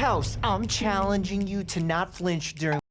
house. I'm challenging you to not flinch during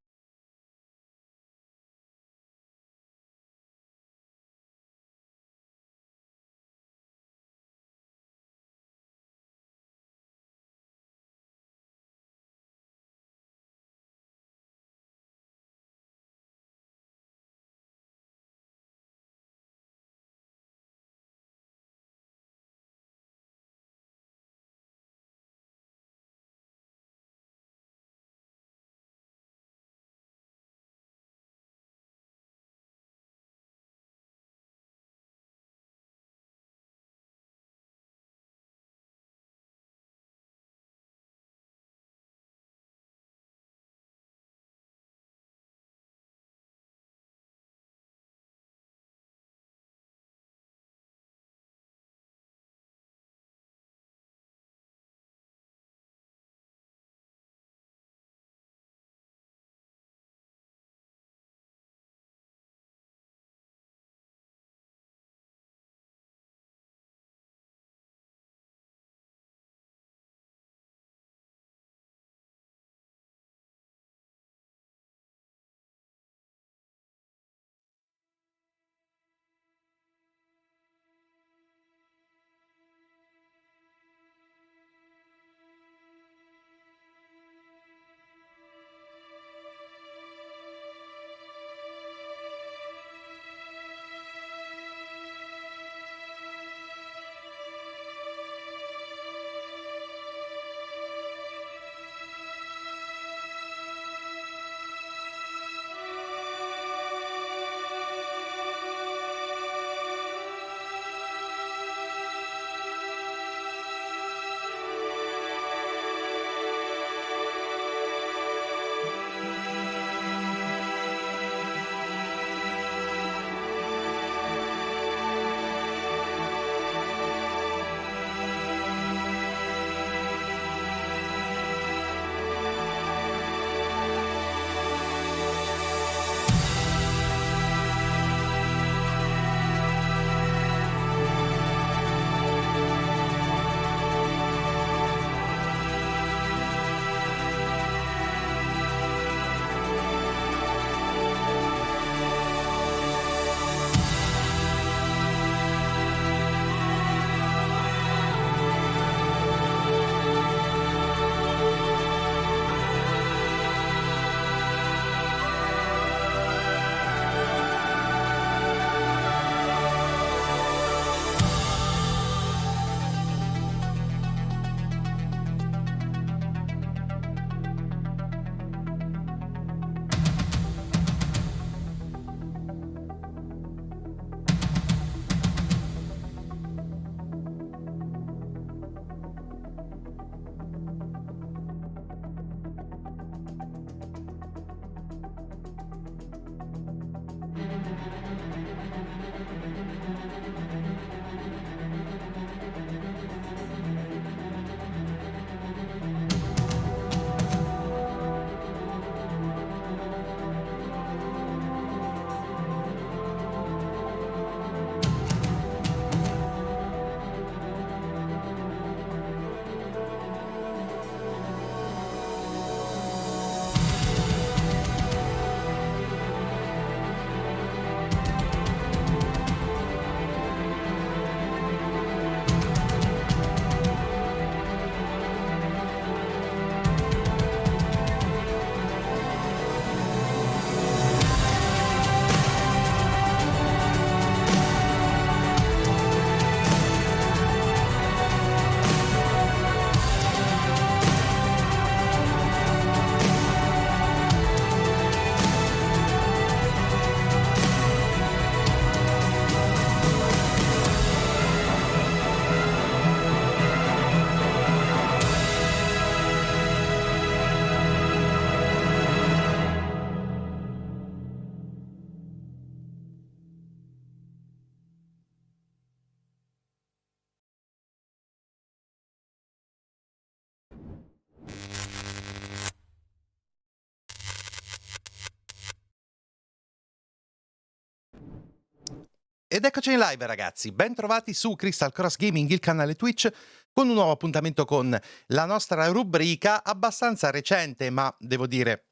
Ed eccoci in live ragazzi, ben trovati su Kristal Cross Gaming, il canale Twitch, con un nuovo appuntamento con la nostra rubrica abbastanza recente, ma devo dire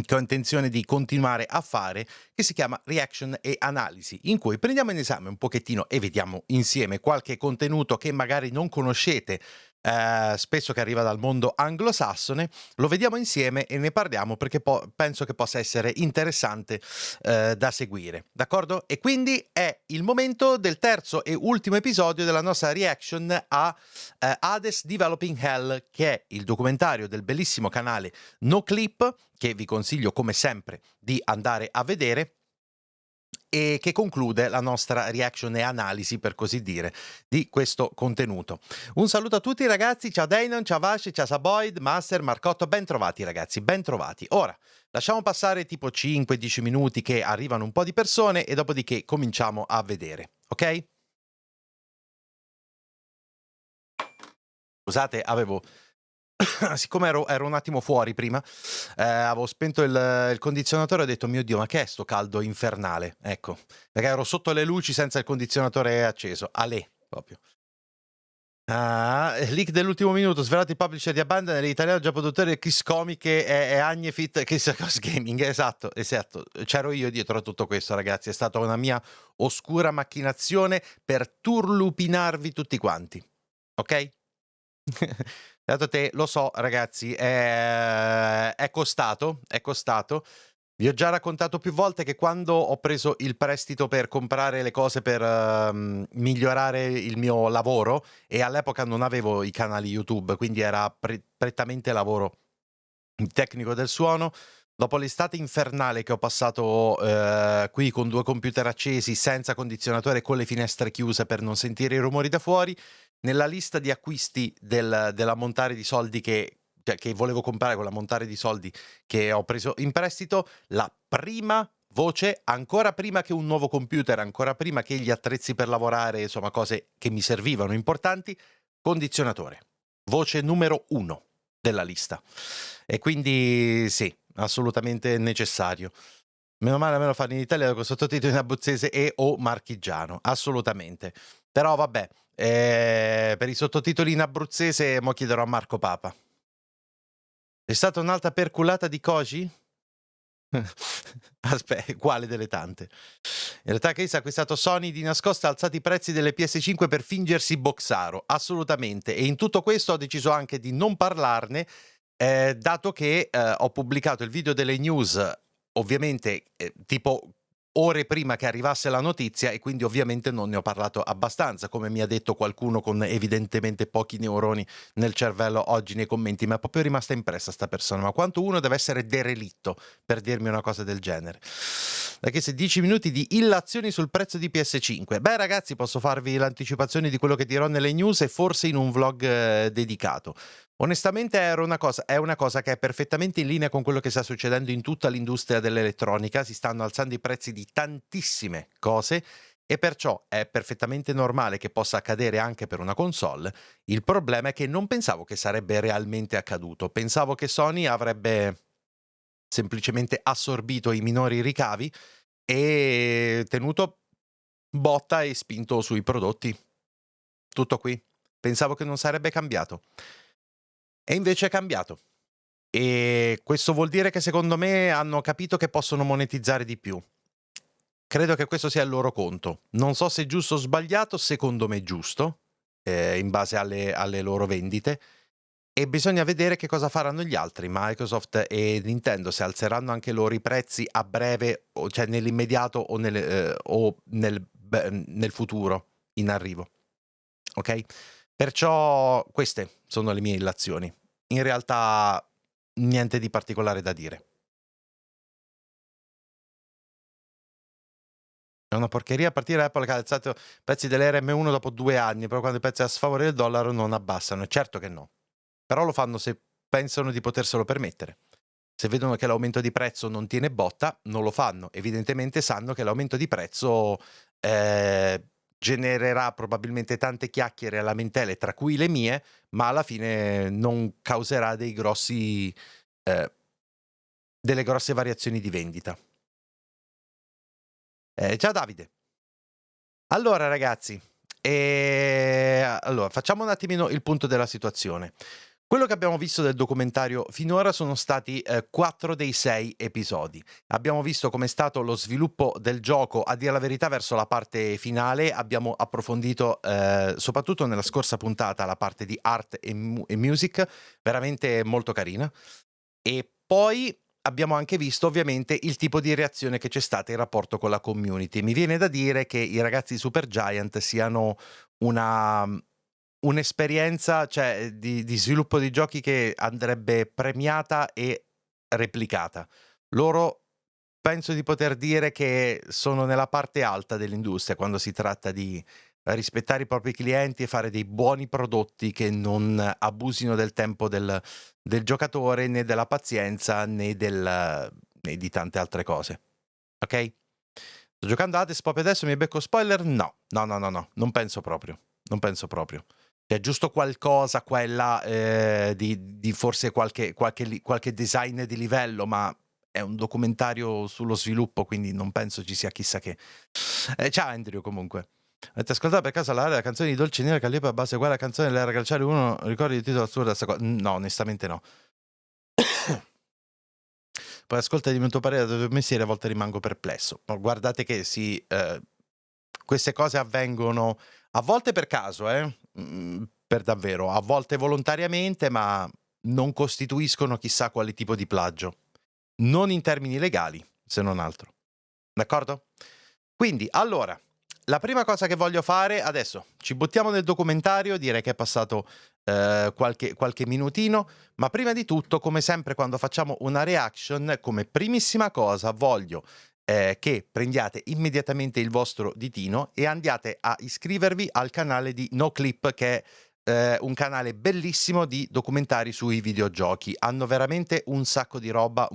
che ho intenzione di continuare a fare, che si chiama Reaction e Analisi, in cui prendiamo in esame un pochettino e vediamo insieme qualche contenuto che magari non conoscete, spesso che arriva dal mondo anglosassone, lo vediamo insieme e ne parliamo perché penso che possa essere interessante da seguire, d'accordo? E quindi è il momento del terzo e ultimo episodio della nostra reaction a Hades Developing Hell, che è il documentario del bellissimo canale NoClip, che vi consiglio come sempre di andare a vedere, e che conclude la nostra reaction e analisi, per così dire, di questo contenuto. Un saluto a tutti ragazzi, ciao Dainon, ciao Vash, ciao Saboid, Master, Marcotto, ben trovati ragazzi, ben trovati. Ora, lasciamo passare tipo 5-10 minuti che arrivano un po' di persone e dopodiché cominciamo a vedere, ok? Scusate, siccome ero un attimo fuori prima, avevo spento il condizionatore e ho detto, mio Dio, ma che è sto caldo infernale? Ecco, perché ero sotto le luci senza il condizionatore acceso. Alè, proprio. Leak dell'ultimo minuto, svelato il publisher di Abandon, l'italiano già produttore Kiss Comic e Agnefit Kiss Gaming, esatto, c'ero io dietro a tutto questo ragazzi, è stata una mia oscura macchinazione per turlupinarvi tutti quanti, ok? Dato te, lo so ragazzi, è costato, è costato. Vi ho già raccontato più volte che quando ho preso il prestito per comprare le cose per migliorare il mio lavoro, e all'epoca non avevo i canali YouTube, quindi era prettamente lavoro tecnico del suono. Dopo l'estate infernale che ho passato qui con 2 computer accesi, senza condizionatore, con le finestre chiuse per non sentire i rumori da fuori, nella lista di acquisti dell'ammontare di soldi che volevo comprare, con l'ammontare di soldi che ho preso in prestito, la prima voce, ancora prima che un nuovo computer, ancora prima che gli attrezzi per lavorare, insomma cose che mi servivano importanti, condizionatore. Voce numero 1 della lista. E quindi sì, assolutamente necessario. Meno male a me lo fanno in Italia con sottotitoli in abruzzese e o marchigiano, assolutamente. Però vabbè, per i sottotitoli in abruzzese mo chiederò a Marco Papa. È stata un'altra perculata di Koji? Aspetta, quale delle tante? In realtà Chris ha acquistato Sony di nascosto e ha alzato i prezzi delle PS5 per fingersi boxaro, assolutamente. E in tutto questo ho deciso anche di non parlarne, dato che ho pubblicato il video delle news, ovviamente tipo ore prima che arrivasse la notizia, e quindi ovviamente non ne ho parlato abbastanza, come mi ha detto qualcuno con evidentemente pochi neuroni nel cervello oggi nei commenti. Ma è proprio rimasta impressa sta persona, ma quanto uno deve essere derelitto per dirmi una cosa del genere. Perché se 10 minuti di illazioni sul prezzo di PS5, beh ragazzi, posso farvi l'anticipazione di quello che dirò nelle news e forse in un vlog dedicato. Onestamente è una cosa che è perfettamente in linea con quello che sta succedendo in tutta l'industria dell'elettronica. Si stanno alzando i prezzi di tantissime cose e perciò è perfettamente normale che possa accadere anche per una console. Il problema è che non pensavo che sarebbe realmente accaduto. Pensavo che Sony avrebbe semplicemente assorbito i minori ricavi e tenuto botta e spinto sui prodotti. Tutto qui. Pensavo che non sarebbe cambiato. E invece è cambiato. E questo vuol dire che secondo me hanno capito che possono monetizzare di più. Credo che questo sia il loro conto. Non so se è giusto o sbagliato, secondo me è giusto, in base alle loro vendite. E bisogna vedere che cosa faranno gli altri, Microsoft e Nintendo, se alzeranno anche loro i prezzi a breve, cioè nell'immediato o nel futuro in arrivo. Ok? Perciò queste sono le mie illazioni. In realtà niente di particolare da dire. È una porcheria a partire da Apple che ha alzato i prezzi dell'RM1 dopo 2 anni, però quando i prezzi a sfavore del dollaro non abbassano. Certo che no. Però lo fanno se pensano di poterselo permettere. Se vedono che l'aumento di prezzo non tiene botta, non lo fanno. Evidentemente sanno che l'aumento di prezzo genererà probabilmente tante chiacchiere e lamentele, tra cui le mie, ma alla fine non causerà delle grosse variazioni di vendita. Ciao Davide. Allora ragazzi, allora facciamo un attimino il punto della situazione. Quello che abbiamo visto del documentario finora sono stati 4 dei 6 episodi. Abbiamo visto com'è stato lo sviluppo del gioco, a dire la verità, verso la parte finale. Abbiamo approfondito, soprattutto nella scorsa puntata, la parte di art e music, veramente molto carina. E poi abbiamo anche visto ovviamente il tipo di reazione che c'è stata in rapporto con la community. Mi viene da dire che i ragazzi di Supergiant siano un'esperienza, cioè, di sviluppo di giochi che andrebbe premiata e replicata. Loro penso di poter dire che sono nella parte alta dell'industria quando si tratta di rispettare i propri clienti e fare dei buoni prodotti che non abusino del tempo del giocatore, né della pazienza, né di tante altre cose. Ok? Sto giocando Hades proprio adesso, mi becco spoiler? No, non penso proprio. Non penso proprio. C'è giusto qualcosa qua e là di forse qualche design di livello, ma è un documentario sullo sviluppo, quindi non penso ci sia chissà che. Ciao Andrew, comunque. Avete ascoltato per caso la canzone di Dolce Nera Calliope a base uguale alla canzone dell'era calciare 1? Ricordi il titolo assurdo? No, onestamente no. Poi ascolta di tuo parere da tuo mestiere, a volte rimango perplesso. Ma guardate che queste cose avvengono a volte per caso, per davvero, a volte volontariamente, ma non costituiscono chissà quale tipo di plagio. Non in termini legali, se non altro. D'accordo? Quindi, allora, la prima cosa che voglio fare adesso, ci buttiamo nel documentario, direi che è passato qualche minutino, ma prima di tutto, come sempre quando facciamo una reaction, come primissima cosa voglio che prendiate immediatamente il vostro ditino e andiate a iscrivervi al canale di NoClip, che è un canale bellissimo di documentari sui videogiochi. Hanno veramente un sacco di roba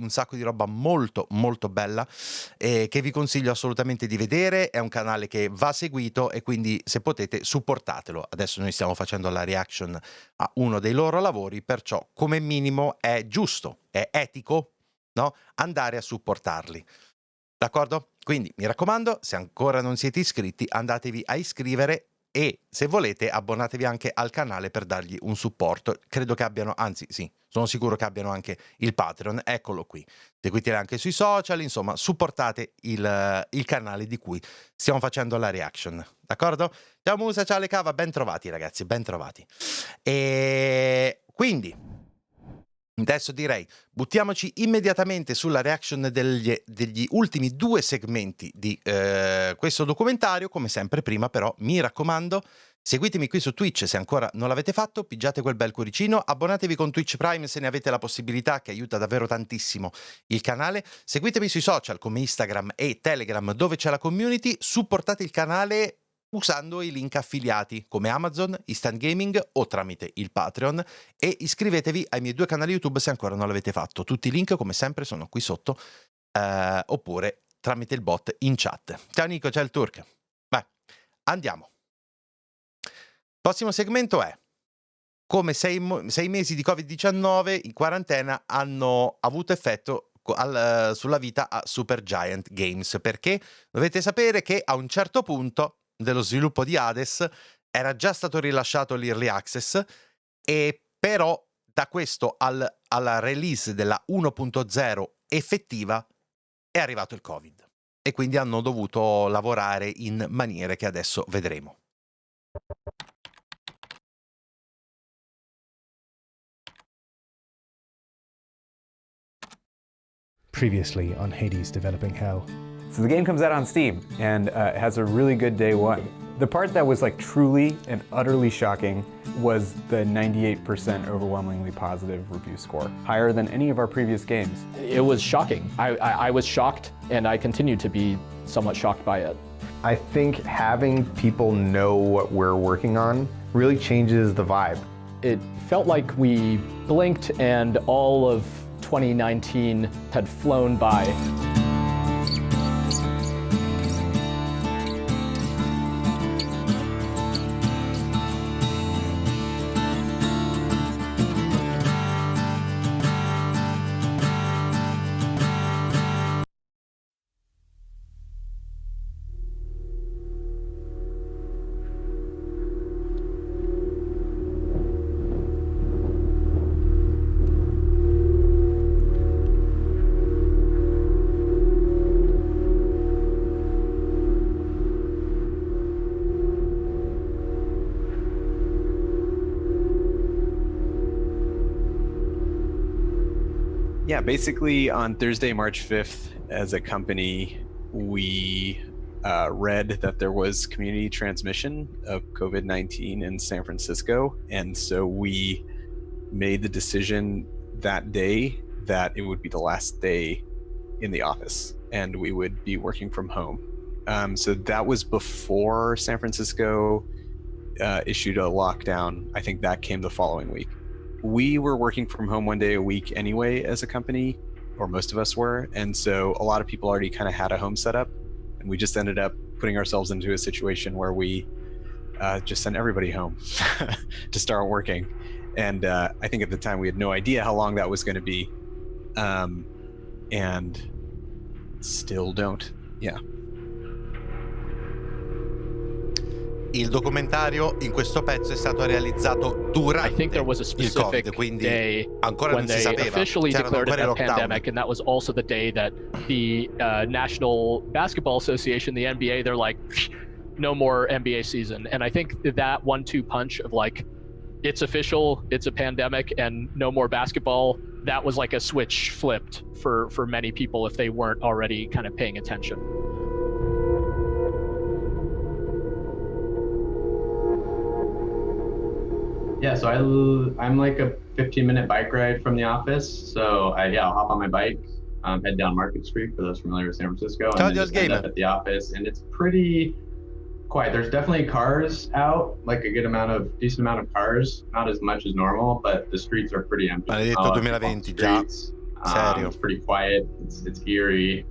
molto molto bella che vi consiglio assolutamente di vedere. È un canale che va seguito e quindi, se potete, supportatelo. Adesso noi stiamo facendo la reaction a uno dei loro lavori, perciò come minimo è giusto, è etico, no? Andare a supportarli. D'accordo? Quindi mi raccomando, se ancora non siete iscritti, andatevi a iscrivere e, se volete, abbonatevi anche al canale per dargli un supporto. Credo che abbiano, anzi sì, sono sicuro che abbiano anche il Patreon, eccolo qui. Seguiteli anche sui social, insomma, supportate il canale di cui stiamo facendo la reaction. D'accordo? Ciao Musa, ciao Lecava, ben trovati ragazzi, ben trovati. E quindi adesso direi, buttiamoci immediatamente sulla reaction degli ultimi 2 segmenti di questo documentario. Come sempre prima però, mi raccomando, seguitemi qui su Twitch se ancora non l'avete fatto, pigiate quel bel cuoricino, abbonatevi con Twitch Prime se ne avete la possibilità, che aiuta davvero tantissimo il canale, seguitemi sui social come Instagram e Telegram dove c'è la community, supportate il canale usando i link affiliati come Amazon, Instant Gaming o tramite il Patreon, e iscrivetevi ai miei 2 canali YouTube se ancora non l'avete fatto. Tutti i link come sempre sono qui sotto, oppure tramite il bot in chat. Ciao Nico, ciao il Turk. Vai, andiamo. Prossimo segmento è come 6 mesi di Covid-19 in quarantena hanno avuto effetto sulla vita a Supergiant Games, perché dovete sapere che a un certo punto dello sviluppo di Hades era già stato rilasciato l'Early Access, e però da questo alla release della 1.0 effettiva è arrivato il Covid e quindi hanno dovuto lavorare in maniere che adesso vedremo. Previously on Hades Developing Hell. So the game comes out on Steam, and it has a really good day one. The part that was like truly and utterly shocking was the 98% overwhelmingly positive review score, higher than any of our previous games. It was shocking. I was shocked, and I continue to be somewhat shocked by it. I think having people know what we're working on really changes the vibe. It felt like we blinked and all of 2019 had flown by. Yeah, basically on Thursday, March 5th, as a company, we read that there was community transmission of COVID-19 in San Francisco. And so we made the decision that day that it would be the last day in the office and we would be working from home. So that was before San Francisco issued a lockdown. I think that came the following week. We were working from home one day a week anyway as a company, or most of us were. And so a lot of people already kind of had a home set up. And we just ended up putting ourselves into a situation where we just sent everybody home to start working. And I think at the time we had no idea how long that was going to be. And still don't. Yeah. Il documentario in questo pezzo è stato realizzato durante I think there was a il specific Covid, quindi day ancora when non si they sapeva. officially C'erano declared it ancora i a lockdown. pandemic, and that was also the day that the National Basketball Association, the NBA, they're like, no more NBA season. And I think that 1-2 punch of like, it's official, it's a pandemic, and no more basketball, that was like a switch flipped for many people if they weren't already kind of paying attention. Yeah, so I'm like a 15-minute bike ride from the office. So I'll hop on my bike, head down Market Street for those familiar with San Francisco, and then just end up at the office. And it's pretty quiet. There's definitely cars out, like a decent amount of cars, not as much as normal, but the streets are pretty empty. Maledetto 2020, già. Serio. It's pretty quiet. It's eerie.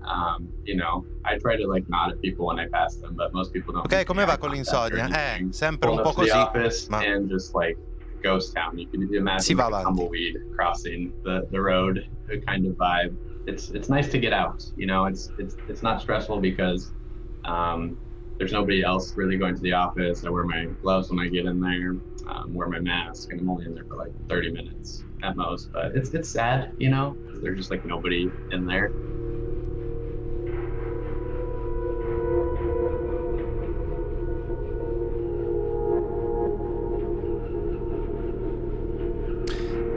You know, I try to like nod at people when I pass them, but most people don't. Ok, come va con l'insonnia? Sempre un po' così. Office ma... and just like ghost town. You can imagine like a tumbleweed crossing the road, the kind of vibe. It's nice to get out. You know, it's not stressful because there's nobody else really going to the office. I wear my gloves when I get in there, wear my mask, and I'm only in there for like 30 minutes at most. But it's sad, you know, there's just like nobody in there.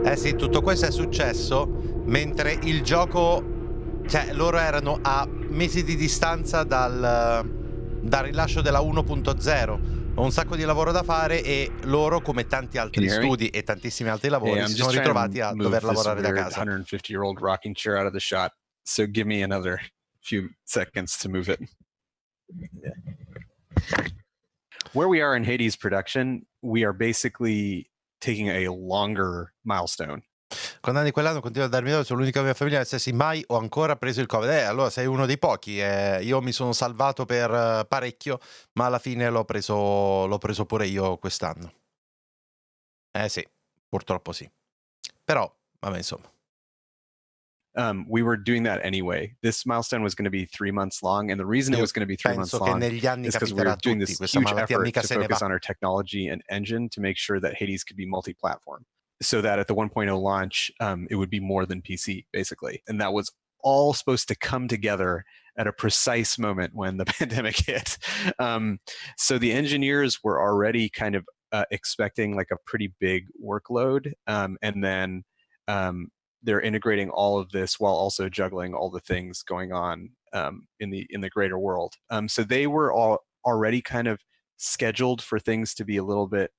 Eh sì, tutto questo è successo mentre il gioco, cioè loro erano a mesi di distanza dal rilascio della 1.0, ho un sacco di lavoro da fare e loro, come tanti altri studi e tantissimi altri lavori, si sono ritrovati a dover lavorare da casa. 150-year-old rocking chair out of the shot. So give me another few seconds to move it. Yeah. Where we are in Hades production, we are basically taking a longer milestone. Con anni quell'anno continuo a darmi sono l'unica mia famiglia che se mai ho ancora preso il Covid. Allora sei uno dei pochi. Io mi sono salvato per parecchio, ma alla fine l'ho preso pure io quest'anno. Sì, purtroppo sì. Però, vabbè, insomma. We were doing that anyway. This milestone was going to be 3 months long, and the reason it was going to be 3 months long is because we were doing this huge effort to focus on our technology and engine to make sure that Hades could be multi-platform, so that at the 1.0 launch, it would be more than PC, basically. And that was all supposed to come together at a precise moment when the pandemic hit. So the engineers were already kind of expecting like a pretty big workload, and then they're integrating all of this while also juggling all the things going on in the greater world. So they were all already kind of scheduled for things to be a little bit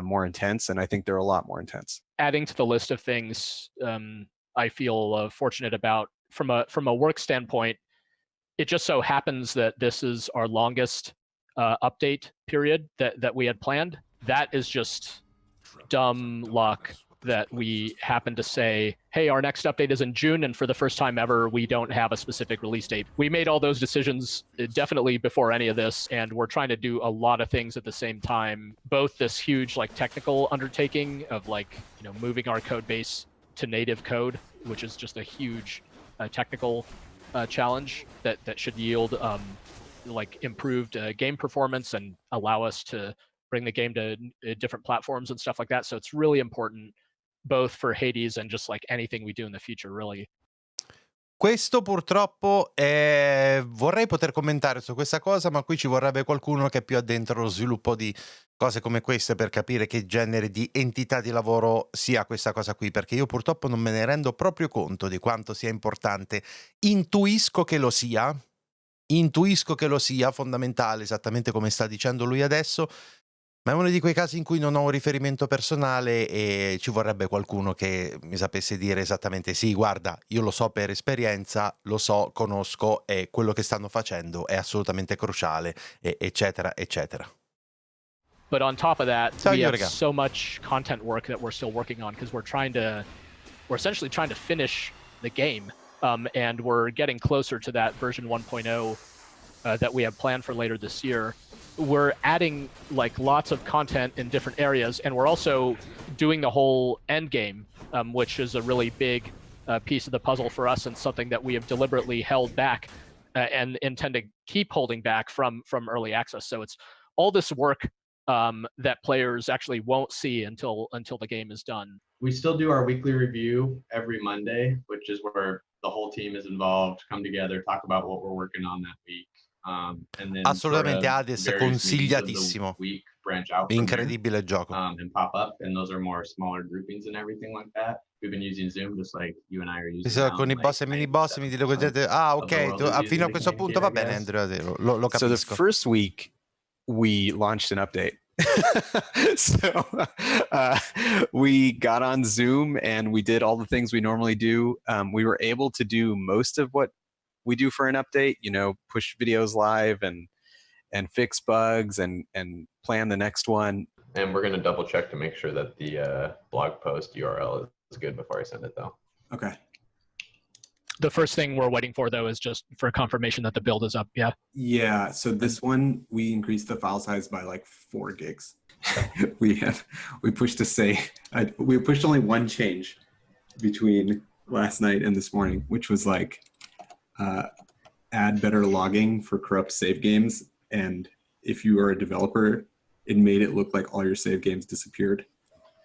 more intense, and I think they're a lot more intense. Adding to the list of things I feel fortunate about from a work standpoint, it just so happens that this is our longest update period that we had planned. That is just dumb luck that we happen to say, hey, our next update is in June, and for the first time ever, we don't have a specific release date. We made all those decisions definitely before any of this, and we're trying to do a lot of things at the same time, both this huge like technical undertaking of like, you know, moving our code base to native code, which is just a huge technical challenge that should yield like improved game performance and allow us to bring the game to different platforms and stuff like that. So it's really important both for Hades and just like anything we do in the future, really. Questo purtroppo vorrei poter commentare su questa cosa, ma qui ci vorrebbe qualcuno che è più addentro allo sviluppo di cose come queste per capire che genere di entità di lavoro sia questa cosa qui, perché io purtroppo non me ne rendo proprio conto di quanto sia importante. Intuisco che lo sia fondamentale, esattamente come sta dicendo lui adesso, ma è uno di quei casi in cui non ho un riferimento personale e ci vorrebbe qualcuno che mi sapesse dire esattamente sì, guarda, io lo so per esperienza, lo so, conosco e quello che stanno facendo è assolutamente cruciale, eccetera, eccetera. But on top of that, Ciao, we have Jurga. so much content work that we're still working on because we're essentially trying to finish the game, and we're getting closer to that version 1.0 that we have planned for later this year. We're adding like lots of content in different areas, and we're also doing the whole end game, which is a really big piece of the puzzle for us and something that we have deliberately held back and intend to keep holding back from early access. So it's all this work that players actually won't see until the game is done. We still do our weekly review every Monday, which is where the whole team is involved, come together, talk about what we're working on that week. And then Assolutamente, sort of Hades, various meetings of the consigliatissimo. week branch out from there, Incredibile gioco. and pop up, and those are more smaller groupings and everything like that. We've been using Zoom just like you and I are using now, Con i like boss e mini boss mi dico ok, fino a questo punto va bene, Andrea, lo So the capisco. first week we launched an update. So we got on Zoom and we did all the things we normally do. We were able to do most of what we do for an update, push videos live and fix bugs and plan the next one. And we're going to double check to make sure that the blog post URL is good before I send it, though. Okay. The first thing we're waiting for, though, is just for confirmation that the build is up. Yeah. Yeah. So this one, we increased the file size by like 4 gigs. we pushed we pushed only one change between last night and this morning, which was like add better logging for corrupt save games. And if you are a developer, it made it look like all your save games disappeared.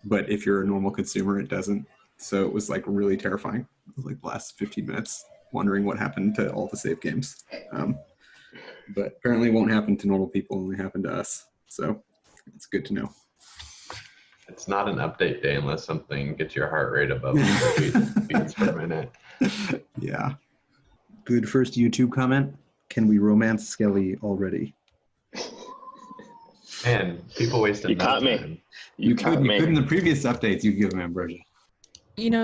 But if you're a normal consumer, it doesn't. So it was like really terrifying. It was like the last 15 minutes wondering what happened to all the save games. But apparently it won't happen to normal people, only happen to us. So it's good to know. It's not an update day unless something gets your heart rate above beats per minute. Yeah. Good first YouTube comment. Can we romance Skelly already? Man, people wasted You caught me. time. You could in the previous updates, you give him ambrosia.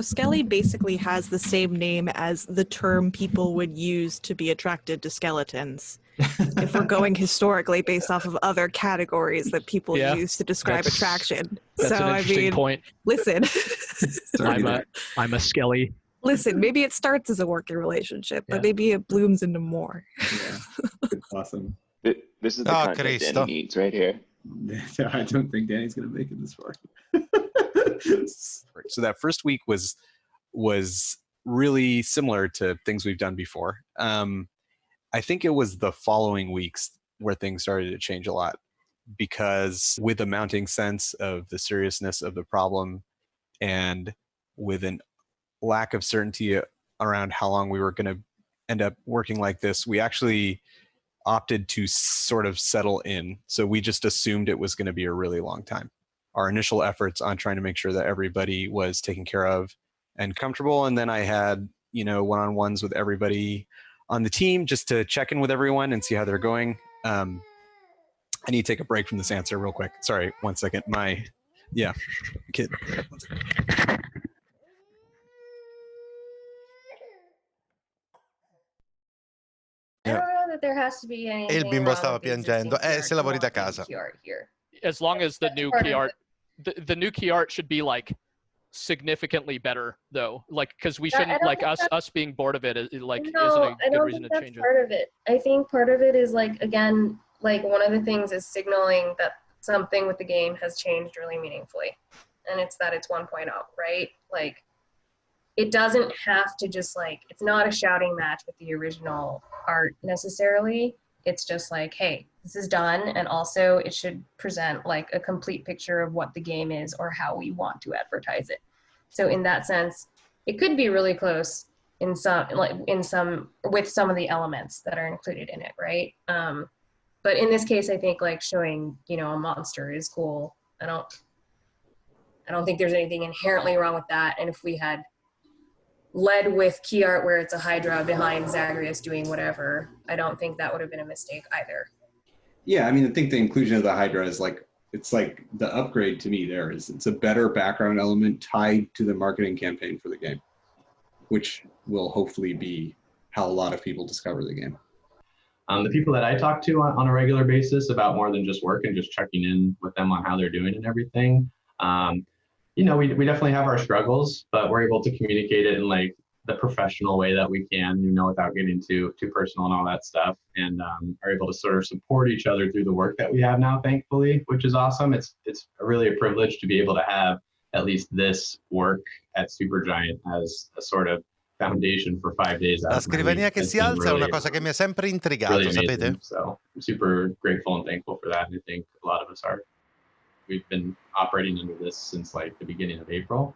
Skelly basically has the same name as the term people would use to be attracted to skeletons. If we're going historically based off of other categories that people use to describe attraction. That's an interesting point. Listen. I'm a Skelly. Listen, maybe it starts as a working relationship, but maybe it blooms into more. Yeah, it's awesome. This is the content Danny needs right here. I don't think Danny's going to make it this far. So that first week was really similar to things we've done before. I think it was the following weeks where things started to change a lot, because with a mounting sense of the seriousness of the problem and with a lack of certainty around how long we were going to end up working like this, we actually opted to sort of settle in. So we just assumed it was going to be a really long time. Our initial efforts on trying to make sure that everybody was taken care of and comfortable. And then I had, one-on-ones with everybody on the team just to check in with everyone and see how they're going. I need to take a break from this answer real quick. Sorry, 1 second. Kid. I don't know that there has to be anything. E il bimbo wrong stava with the piangendo. existing Se lavori da key art casa. here. As long as the That's new part key of art, the new key art should be like significantly better, though. Like, because we shouldn't like us being bored of it. Like, isn't a good reason to change it. Part of it. I think part of it is like, again, like one of the things is signaling that something with the game has changed really meaningfully, and it's that it's 1.0, right? Like, it doesn't have to just like, it's not a shouting match with the original art necessarily. It's just like, hey, this is done, and also it should present like a complete picture of what the game is or how we want to advertise it. So in that sense, it could be really close. in some with some of the elements that are included in it, right? But in this case, I think like showing, you know, a monster is cool. I don't think there's anything inherently wrong with that. And if we had led with key art where it's a Hydra behind Zagreus doing whatever, I don't think that would have been a mistake either. Yeah, I mean, I think the inclusion of the Hydra is like, it's like the upgrade to me there is it's a better background element tied to the marketing campaign for the game, which will hopefully be how a lot of people discover the game. The people that I talk to on a regular basis about more than just work and just checking in with them on how they're doing and everything, you know, we definitely have our struggles, but we're able to communicate it in like the professional way that we can, you know, without getting too personal and all that stuff, and are able to sort of support each other through the work that we have now, thankfully, which is awesome. It's really a privilege to be able to have at least this work at Supergiant as a sort of foundation for 5 days. La scrivania che si alza è una cosa che mi ha sempre intrigato, really sapete? So I'm super grateful and thankful for that, and I think a lot of us are. We've been operating under this since like the beginning of April.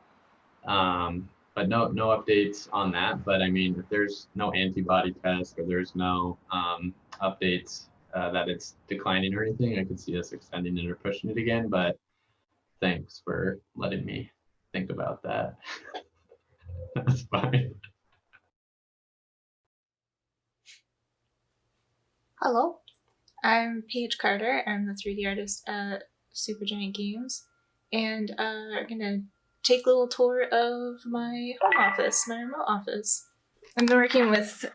But no updates on that. But I mean, if there's no antibody test or there's no updates that it's declining or anything, I could see us extending it or pushing it again. But thanks for letting me think about that. That's fine. Hello, I'm Paige Carter. I'm the 3D artist at Supergiant Games, and I'm gonna take a little tour of my home office, my remote office. I've been working with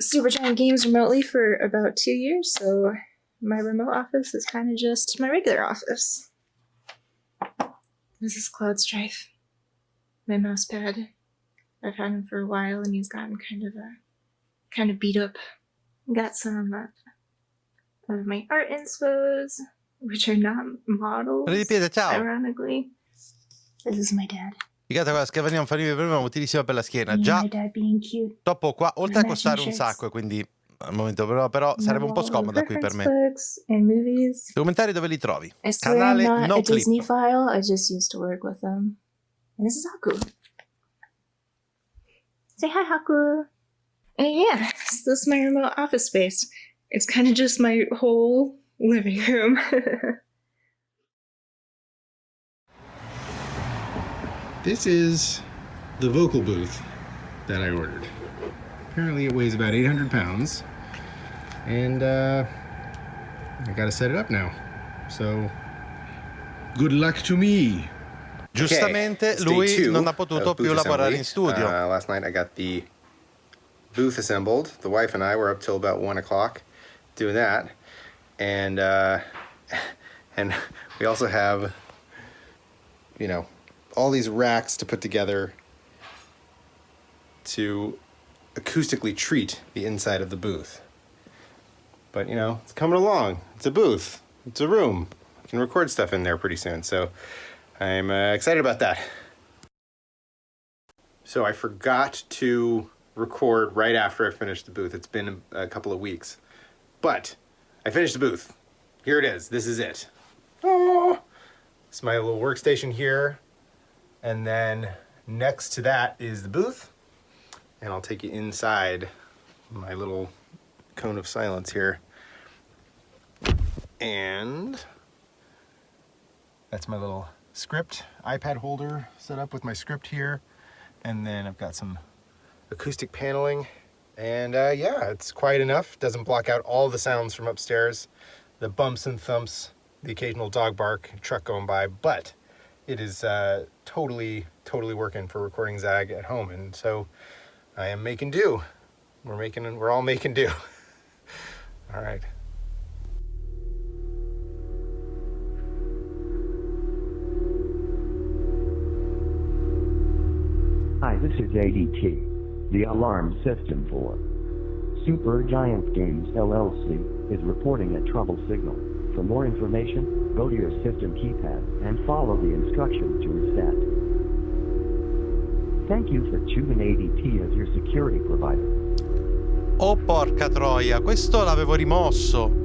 Supergiant Games remotely for about 2 years, so my remote office is kind of just my regular office. This is Cloud Strife, my mouse pad. I've had him for a while, and he's gotten kind of beat up. Got some of my art inspos, which are not models, ironically. This is my dad. Figata, quella scrivania non fa niente per me, ma utilissima per la schiena. Già, dopo qua, oltre a costare un sacco, quindi al momento però sarebbe un po' scomoda qui per me. Documentari dove li trovi? Canale I'm not a NoClip. Disney file, I just used to work with them. And this is Haku. Say hi, Haku. And yeah, this is my remote office space. It's kind of just my whole living room. This is the vocal booth that I ordered. Apparently it weighs about 800 pounds. And I gotta set it up now. So, good luck to me. Giustamente lui non ha potuto più lavorare in studio. Last night I got the booth assembled. The wife and I were up till about 1 o'clock doing that. And we also have, you know, all these racks to put together to acoustically treat the inside of the booth. But, you know, it's coming along. It's a booth. It's a room. I can record stuff in there pretty soon. So I'm excited about that. So I forgot to record right after I finished the booth. It's been a couple of weeks. But I finished the booth. Here it is. This is it. Oh, it's my little workstation here. And then next to that is the booth. And I'll take you inside my little cone of silence here. And that's my little script iPad holder set up with my script here. And then I've got some acoustic paneling. And yeah, it's quiet enough. Doesn't block out all the sounds from upstairs. The bumps and thumps, the occasional dog bark, truck going by. But it is totally working for recording Zag at home. And so I am making do. We're all making do. All right. Hi, this is ADT, the alarm system for Supergiant Games LLC is reporting a trouble signal. For more information, go to your system keypad and follow the instructions to reset. Thank you for choosing ADT as your security provider. Oh porca troia, questo l'avevo rimosso.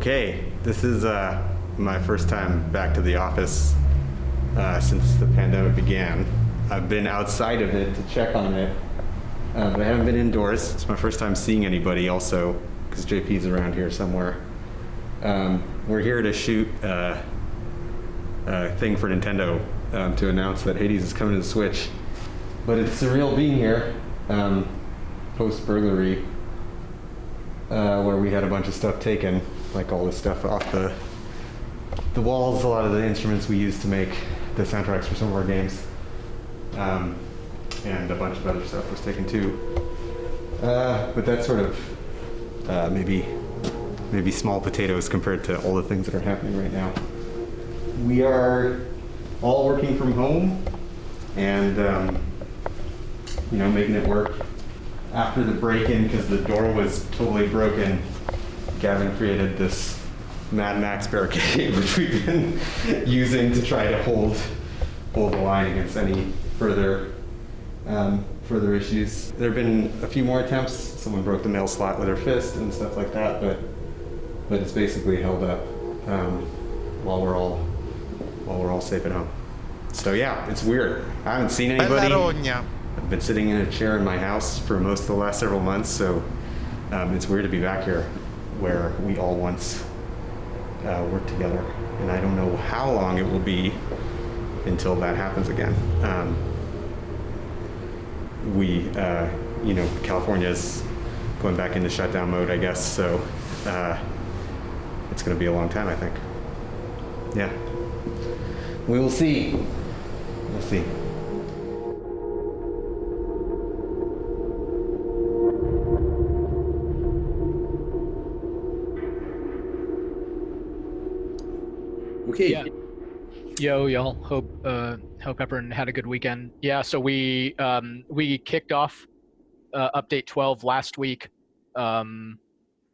Okay, this is my first time back to the office since the pandemic began. I've been outside of it to check on it, but I haven't been indoors. It's my first time seeing anybody also, because JP's around here somewhere. We're here to shoot a thing for Nintendo to announce that Hades is coming to the Switch. But it's surreal being here, post-burglary, where we had a bunch of stuff taken, like all this stuff off the walls, a lot of the instruments we used to make the soundtracks for some of our games, and a bunch of other stuff was taken too. But that's sort of maybe small potatoes compared to all the things that are happening right now. We are all working from home and making it work. After the break-in, because the door was totally broken, Gavin created this Mad Max barricade, which we've been using to try to hold the line against any further issues. There have been a few more attempts. Someone broke the mail slot with their fist and stuff like that, but it's basically held up while we're all safe at home. So yeah, it's weird. I haven't seen anybody. I've been sitting in a chair in my house for most of the last several months, so it's weird to be back here where we all once worked together. And I don't know how long it will be until that happens again. California's going back into shutdown mode, I guess, so it's going to be a long time, I think. Yeah. We will see. We'll see. Okay. Yeah. Yo, y'all. Hope everyone had a good weekend. Yeah. So we kicked off update 12 last week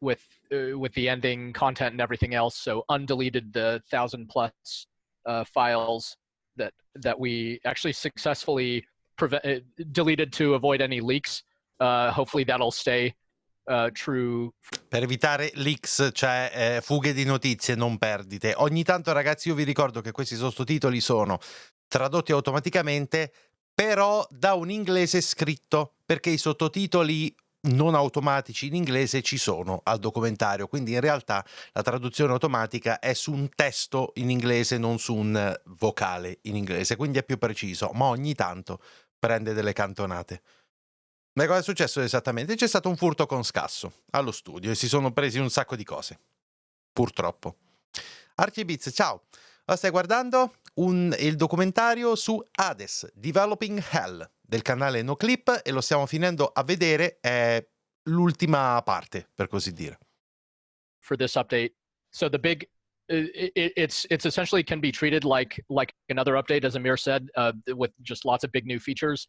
with the ending content and everything else. So undeleted the 1,000+ files that we actually successfully deleted to avoid any leaks. Hopefully that'll stay true. Per evitare leaks, cioè fughe di notizie, non perdite. Ogni tanto, ragazzi, io vi ricordo che questi sottotitoli sono tradotti automaticamente, però da un inglese scritto, perché i sottotitoli non automatici in inglese ci sono al documentario, quindi in realtà la traduzione automatica è su un testo in inglese, non su un vocale in inglese, quindi è più preciso, ma ogni tanto prende delle cantonate. Ma cosa è successo esattamente? C'è stato un furto con scasso allo studio e si sono presi un sacco di cose, purtroppo. Archibits, ciao! Stai guardando il documentario su Hades, Developing Hell, del canale NoClip, e lo stiamo finendo a vedere, è l'ultima parte, per così dire. For this update, so the big, it's essentially can be treated like another update, as Amir said, with just lots of big new features.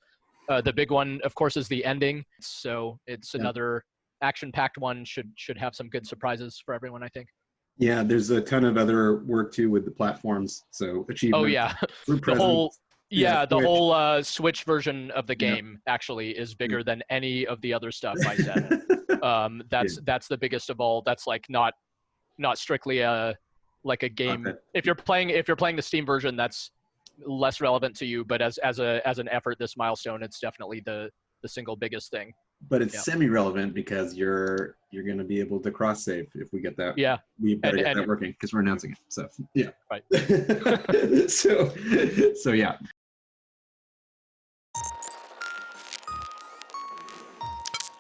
The big one, of course, is the ending. So it's another action-packed one. Should have some good surprises for everyone, I think. Yeah, there's a ton of other work too with the platforms. So achievements. Oh yeah, the whole Switch version of the game actually is bigger than any of the other stuff I said. That's the biggest of all. That's like not strictly a game. Okay. If you're playing the Steam version, that's less relevant to you, but as an effort, this milestone, it's definitely the single biggest thing. But it's semi-relevant because you're going to be able to cross-save if we get that. Yeah, we better get that working because we're announcing it. So yeah, right. so yeah.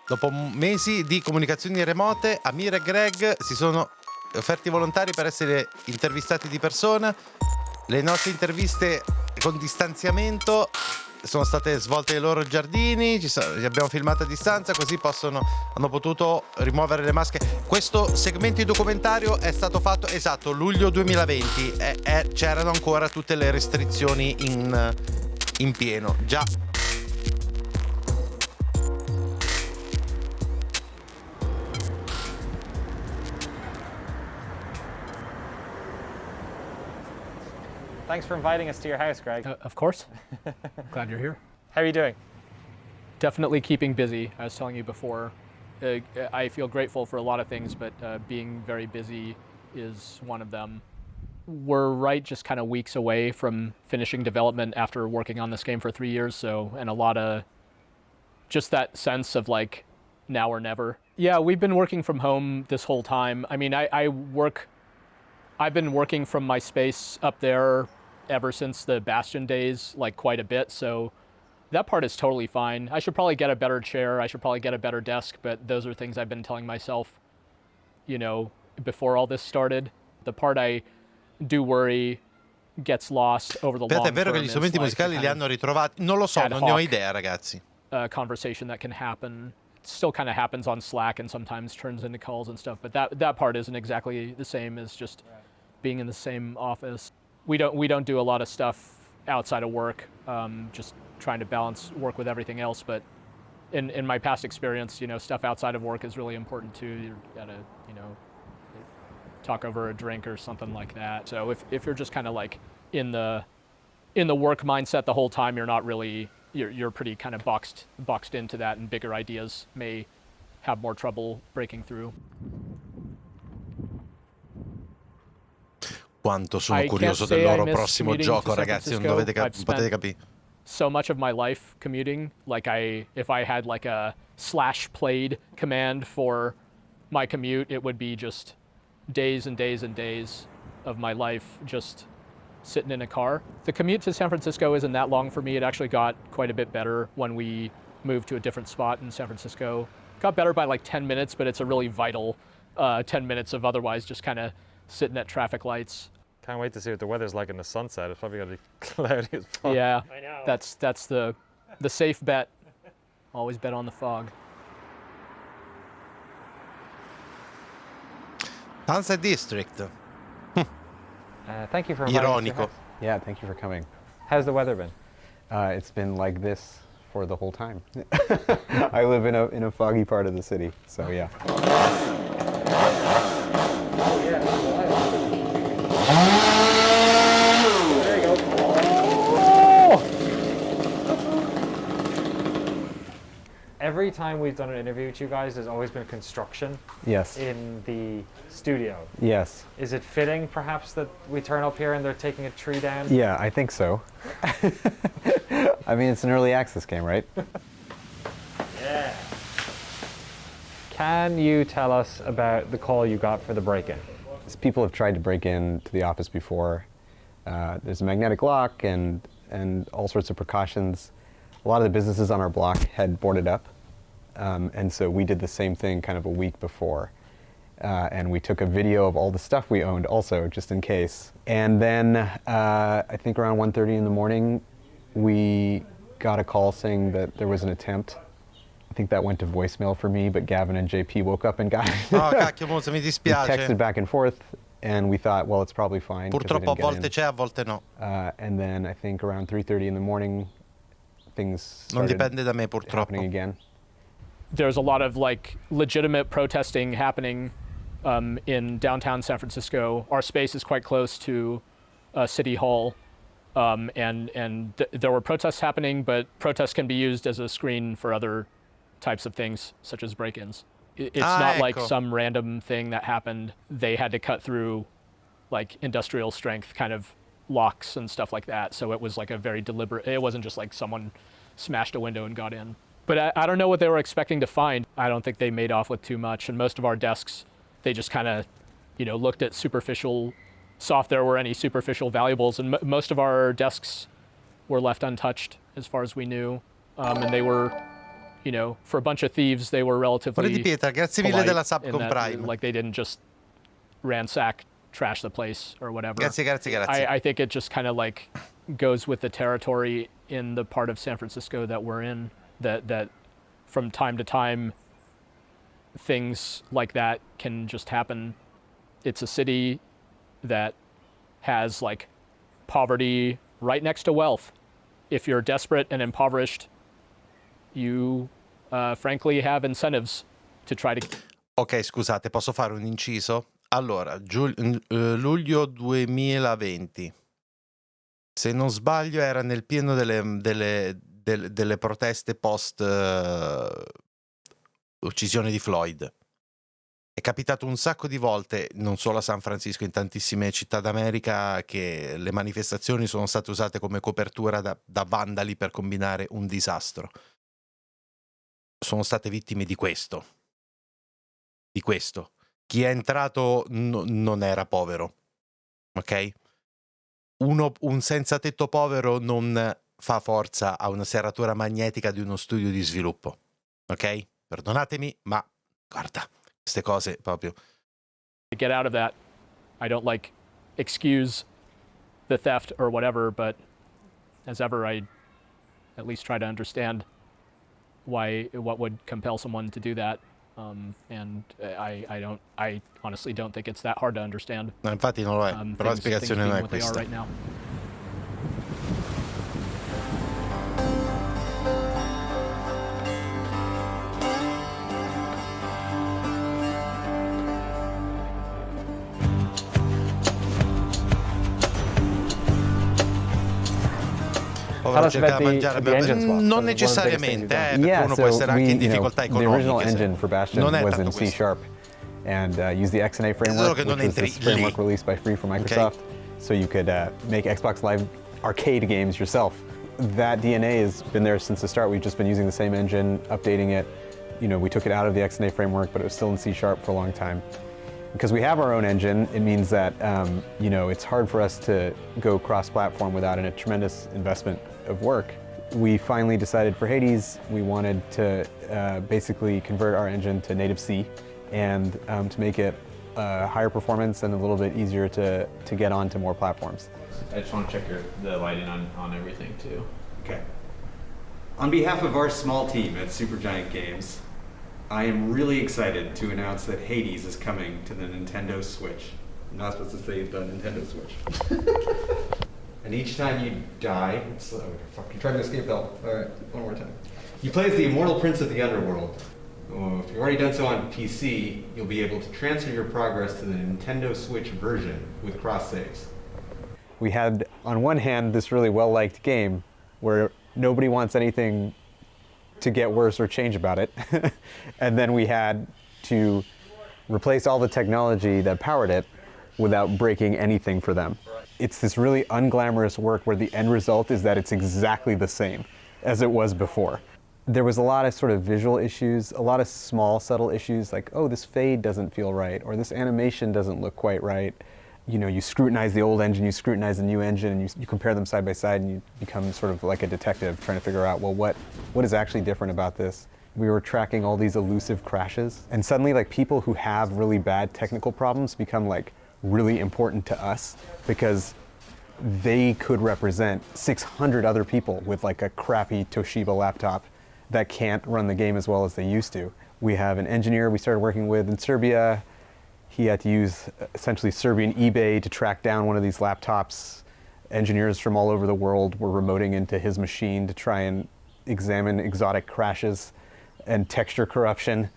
Dopo mesi di comunicazioni remote, Amir e Greg si sono offerti volontari per essere intervistati di persona. Le nostre interviste con distanziamento sono state svolte nei loro giardini, li abbiamo filmati a distanza, così hanno potuto rimuovere le maschere. Questo segmento di documentario è stato fatto luglio 2020, c'erano ancora tutte le restrizioni in pieno. Già. Thanks for inviting us to your house, Greg. Of course. Glad you're here. How are you doing? Definitely keeping busy. I was telling you before, I feel grateful for a lot of things, but being very busy is one of them. We're right just kind of weeks away from finishing development after working on this game for 3 years, so, and a lot of just that sense of like now or never. Yeah, we've been working from home this whole time. I mean, I've been working from my space up there ever since the Bastion days, like quite a bit, so that part is totally fine. I should probably get a better chair, I should probably get a better desk, but those are things I've been telling myself, you know, before all this started. The part I do worry gets lost over the long È vero term che gli strumenti is, like, musicali li hanno ritrovati? Non lo so, non ne ho idea, ragazzi. Conversation that can happen. It still kind of happens on Slack and sometimes turns into calls and stuff, but that part isn't exactly the same as just being in the same office. We don't do a lot of stuff outside of work, just trying to balance work with everything else, but in my past experience, you know, stuff outside of work is really important too. You gotta, you know, talk over a drink or something like that. So if you're just kind of like in the work mindset the whole time, you're not really, you're pretty kind of boxed into that, and bigger ideas may have more trouble breaking through. Quanto sono curioso del loro prossimo gioco, ragazzi, non potete capire. So much of my life commuting, like if I had like a /played command for my commute, it would be just days and days and days of my life just sitting in a car. The commute to San Francisco isn't that long for me. It actually got quite a bit better when we moved to a different spot in San Francisco. Got better by like 10 minutes, but it's a really vital 10 minutes of otherwise just kind of sitting at traffic lights. Can't wait to see what the weather's like in the sunset. It's probably going to be cloudy as fuck. Yeah, I know. that's the safe bet. Always bet on the fog. Sunset District. Thank you for Ironico. Yeah, thank you for coming. How's the weather been? It's been like this for the whole time. I live in a foggy part of the city, so yeah. There you go. Every time we've done an interview with you guys, there's always been construction. Yes. In the studio. Yes. Is it fitting, perhaps, that we turn up here and they're taking a tree down? Yeah, I think so. I mean, it's an early access game, right? Yeah. Can you tell us about the call you got for the break-in? People have tried to break into the office before. There's a magnetic lock and all sorts of precautions. A lot of the businesses on our block had boarded up. And so we did the same thing kind of a week before. And we took a video of all the stuff we owned also, just in case. And then I think around 1:30 in the morning, we got a call saying that there was an attempt. I think that went to voicemail for me, but Gavin and JP woke up and got it. Oh, cacchio, Monza, mi dispiace. We texted back and forth, and we thought, well, it's probably fine. Purtroppo a volte c'è, a volte no. And then I think around 3:30 in the morning, things Non started dipende da me, purtroppo. happening again. There's a lot of like legitimate protesting happening in downtown San Francisco. Our space is quite close to City Hall, and there were protests happening, but protests can be used as a screen for other types of things, such as break-ins. It's not like some random thing that happened. They had to cut through like industrial strength kind of locks and stuff like that. So it was like a very deliberate, it wasn't just like someone smashed a window and got in. But I don't know what they were expecting to find. I don't think they made off with too much. And most of our desks, they just kind of, you know, looked at superficial, saw if there were any superficial valuables. And most of our desks were left untouched as far as we knew. And they were, you know, for a bunch of thieves, they were relatively Di Pietra, grazie mille della sub con Prime. Like they didn't just ransack, trash the place or whatever. Grazie. I think it just kind of like goes with the territory in the part of San Francisco that we're in, that from time to time things like that can just happen. It's a city that has like poverty right next to wealth. If you're desperate and impoverished, you frankly have incentives to try to... Ok, scusate, posso fare un inciso? Allora, luglio 2020. Se non sbaglio era nel pieno delle proteste post uccisione di Floyd. è capitato un sacco di volte, non solo a San Francisco, in tantissime città d'America, che le manifestazioni sono state usate come copertura da vandali per combinare un disastro. Sono state vittime di questo. Chi è entrato non era povero, ok? Un senza tetto povero non fa forza a una serratura magnetica di uno studio di sviluppo, ok? Perdonatemi, ma guarda, queste cose proprio. To get out of that, I don't like excuse the theft or whatever, but as ever, I at least try to understand what would compel someone to do that. And I honestly don't think it's that hard to understand. No, infatti non lo è, però la spiegazione non è questa. Right now. Tell us about the engine swap. Non necessariamente, perché uno può essere anche in difficoltà the original economiche. engine for Bastion Non è was in tanto C questo. Sharp and used the XNA framework, which was this framework released by Free from Microsoft, so you could make Xbox Live arcade games yourself. That DNA has been there since the start. We've just been using the same engine, updating it. You know, we took it out of the XNA framework, but it was still in C Sharp for a long time. Because we have our own engine, it means that you know, it's hard for us to go cross-platform without a tremendous investment of work. We finally decided for Hades, we wanted to basically convert our engine to native C and to make it higher performance and a little bit easier to get onto more platforms. I just want to check the lighting on everything too. Okay. On behalf of our small team at Supergiant Games, I am really excited to announce that Hades is coming to the Nintendo Switch. I'm not supposed to say the Nintendo Switch. And each time you die, you're trying to escape hell. All right, one more time. You play as the immortal prince of the underworld. If you've already done so on PC, you'll be able to transfer your progress to the Nintendo Switch version with cross saves. We had, on one hand, this really well-liked game where nobody wants anything to get worse or change about it. And then we had to replace all the technology that powered it without breaking anything for them. It's this really unglamorous work where the end result is that it's exactly the same as it was before. There was a lot of sort of visual issues, a lot of small, subtle issues like, oh, this fade doesn't feel right, or this animation doesn't look quite right. You know, you scrutinize the old engine, you scrutinize the new engine, and you compare them side by side, and you become sort of like a detective trying to figure out, well, what is actually different about this? We were tracking all these elusive crashes, and suddenly, like, people who have really bad technical problems become, like, really important to us because they could represent 600 other people with, like, a crappy Toshiba laptop that can't run the game as well as they used to. We have an engineer we started working with in Serbia. He had to use essentially Serbian eBay to track down one of these laptops. Engineers from all over the world were remoting into his machine to try and examine exotic crashes and texture corruption.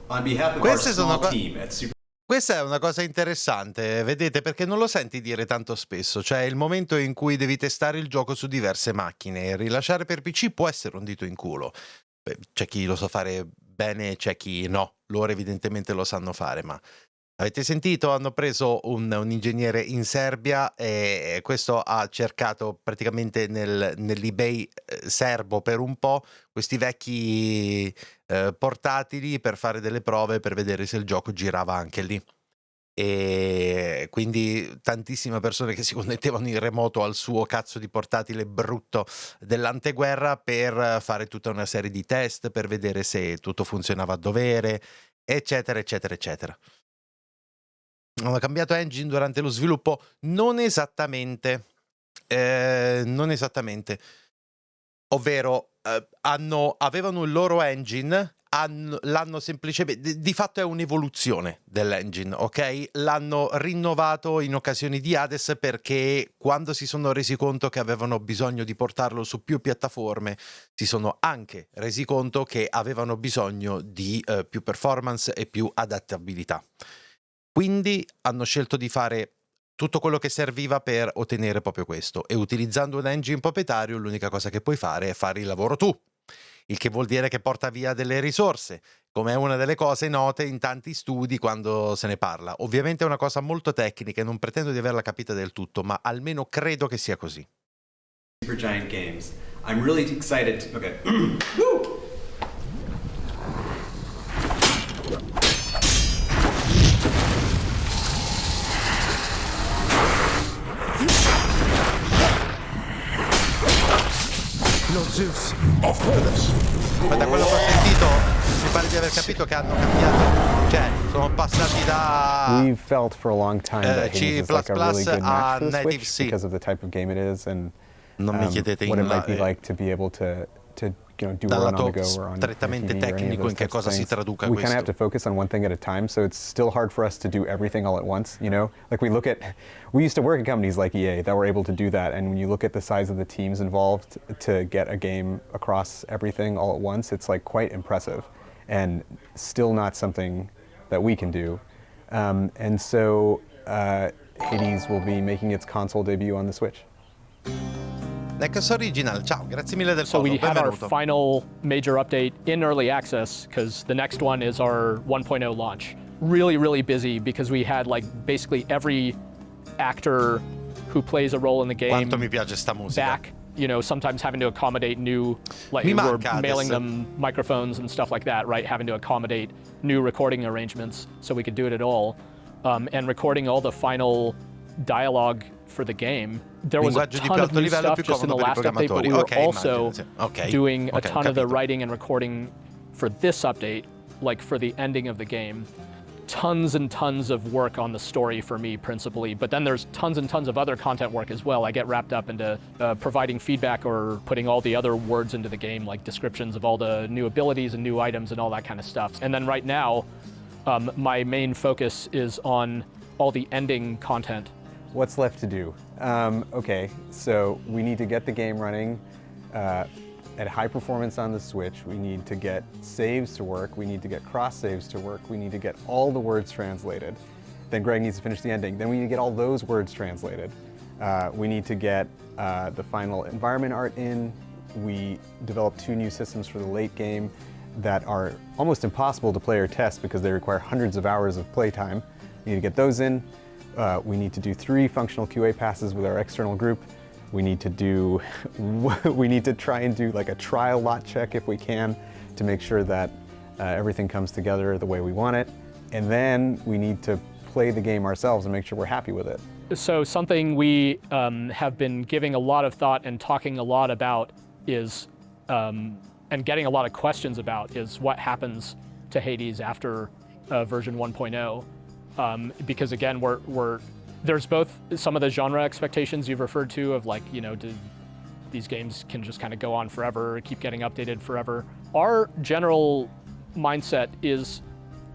On behalf of our small team at Super... Questa è una cosa interessante, vedete, perché non lo senti dire tanto spesso, cioè il momento in cui devi testare il gioco su diverse macchine e rilasciare per PC può essere un dito in culo. Beh, c'è chi lo sa fare bene, c'è chi no, loro evidentemente lo sanno fare, ma avete sentito? Hanno preso un ingegnere in Serbia e questo ha cercato praticamente nell'eBay serbo per un po' questi vecchi portatili per fare delle prove per vedere se il gioco girava anche lì. E quindi tantissime persone che si connettevano in remoto al suo cazzo di portatile brutto dell'anteguerra per fare tutta una serie di test per vedere se tutto funzionava a dovere, eccetera, eccetera, eccetera. Hanno cambiato engine durante lo sviluppo? Non esattamente. Ovvero, avevano il loro engine, l'hanno semplicemente... Di fatto è un'evoluzione dell'engine, ok? L'hanno rinnovato in occasioni di Hades perché quando si sono resi conto che avevano bisogno di portarlo su più piattaforme, si sono anche resi conto che avevano bisogno di più performance e più adattabilità. Quindi hanno scelto di fare tutto quello che serviva per ottenere proprio questo, e utilizzando un engine proprietario l'unica cosa che puoi fare è fare il lavoro tu. il che vuol dire che porta via delle risorse, come è una delle cose note in tanti studi quando se ne parla. Ovviamente è una cosa molto tecnica e non pretendo di averla capita del tutto, ma almeno credo che sia così. Supergiant Games. I'm really excited to... Okay. Woo! Lo Zeus. Of course. Ma da quello che ho sentito mi pare di aver capito che hanno cambiato, cioè sono passati da We've felt for a long time that Hades is like a really good match for the native Switch C. because of the type of game it is and Non mi chiedete what in it might be like to be able to do dal a run on lato the go or on strettamente TV or any of tecnico those in che types of cosa si things. traduca We kind of have questo. to focus on one thing at a time, so it's still hard for us to do everything all at once, you know? Like we used to work at companies like EA that were able to do that, and when you look at the size of the teams involved to get a game across everything all at once, it's like quite impressive and still not something that we can do. And so Hades will be making its console debut on the Switch. Next Original, ciao, grazie mille del So follow, we had our benvenuto. final major update in early access because the next one is our 1.0 launch. Really, really busy because we had like basically every actor who plays a role in the game Quanto mi piace sta musica. back. You know, sometimes having to accommodate new, like Mi we're manca mailing adesso. them microphones and stuff like that, right? Having to accommodate new recording arrangements so we could do it all. And recording all the final dialogue for the game. There was a Linguaggio di ton più of alto new livello, stuff più just in the comodo per i last update, but we programmatori. were Ok, also immagino, sì. Ok, doing a ok, ton of the capito. writing and recording for this update, like for the ending of the game. Tons and tons of work on the story for me principally, but then there's tons and tons of other content work as well. I get wrapped up into providing feedback or putting all the other words into the game, like descriptions of all the new abilities and new items and all that kind of stuff. And then right now, my main focus is on all the ending content. What's left to do? Okay, so we need to get the game running at high performance on the Switch. We need to get saves to work. We need to get cross saves to work. We need to get all the words translated. Then Greg needs to finish the ending. Then we need to get all those words translated. We need to get the final environment art in. We developed 2 new systems for the late game that are almost impossible to play or test because they require hundreds of hours of playtime. We need to get those in. We need to do 3 functional QA passes with our external group. We need to try and do like a trial lot check if we can to make sure that everything comes together the way we want it. And then we need to play the game ourselves and make sure we're happy with it. So something we have been giving a lot of thought and talking a lot about is, and getting a lot of questions about, is what happens to Hades after version 1.0. Because again, there's both some of the genre expectations you've referred to of like, you know, these games can just kind of go on forever, keep getting updated forever. Our general mindset is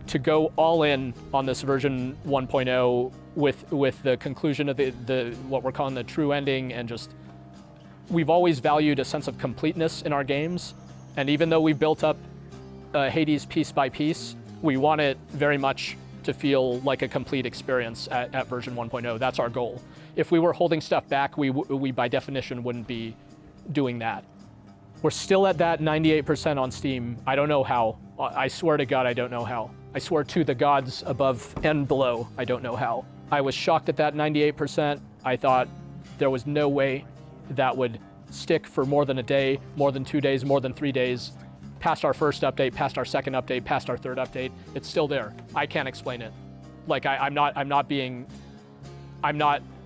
to go all in on this version 1.0 with the conclusion of the what we're calling the true ending, and just we've always valued a sense of completeness in our games, and even though we built up Hades piece by piece, we want it very much to feel like a complete experience at version 1.0. That's our goal. If we were holding stuff back, we by definition wouldn't be doing that. We're still at that 98% on Steam. I don't know how. I swear to God, I don't know how. I swear to the gods above and below, I don't know how. I was shocked at that 98%. I thought there was no way that would stick for more than a day, more than 2 days, more than 3 days. Past our first update, past our second update, past our third update, it's still there. I can't explain it. Like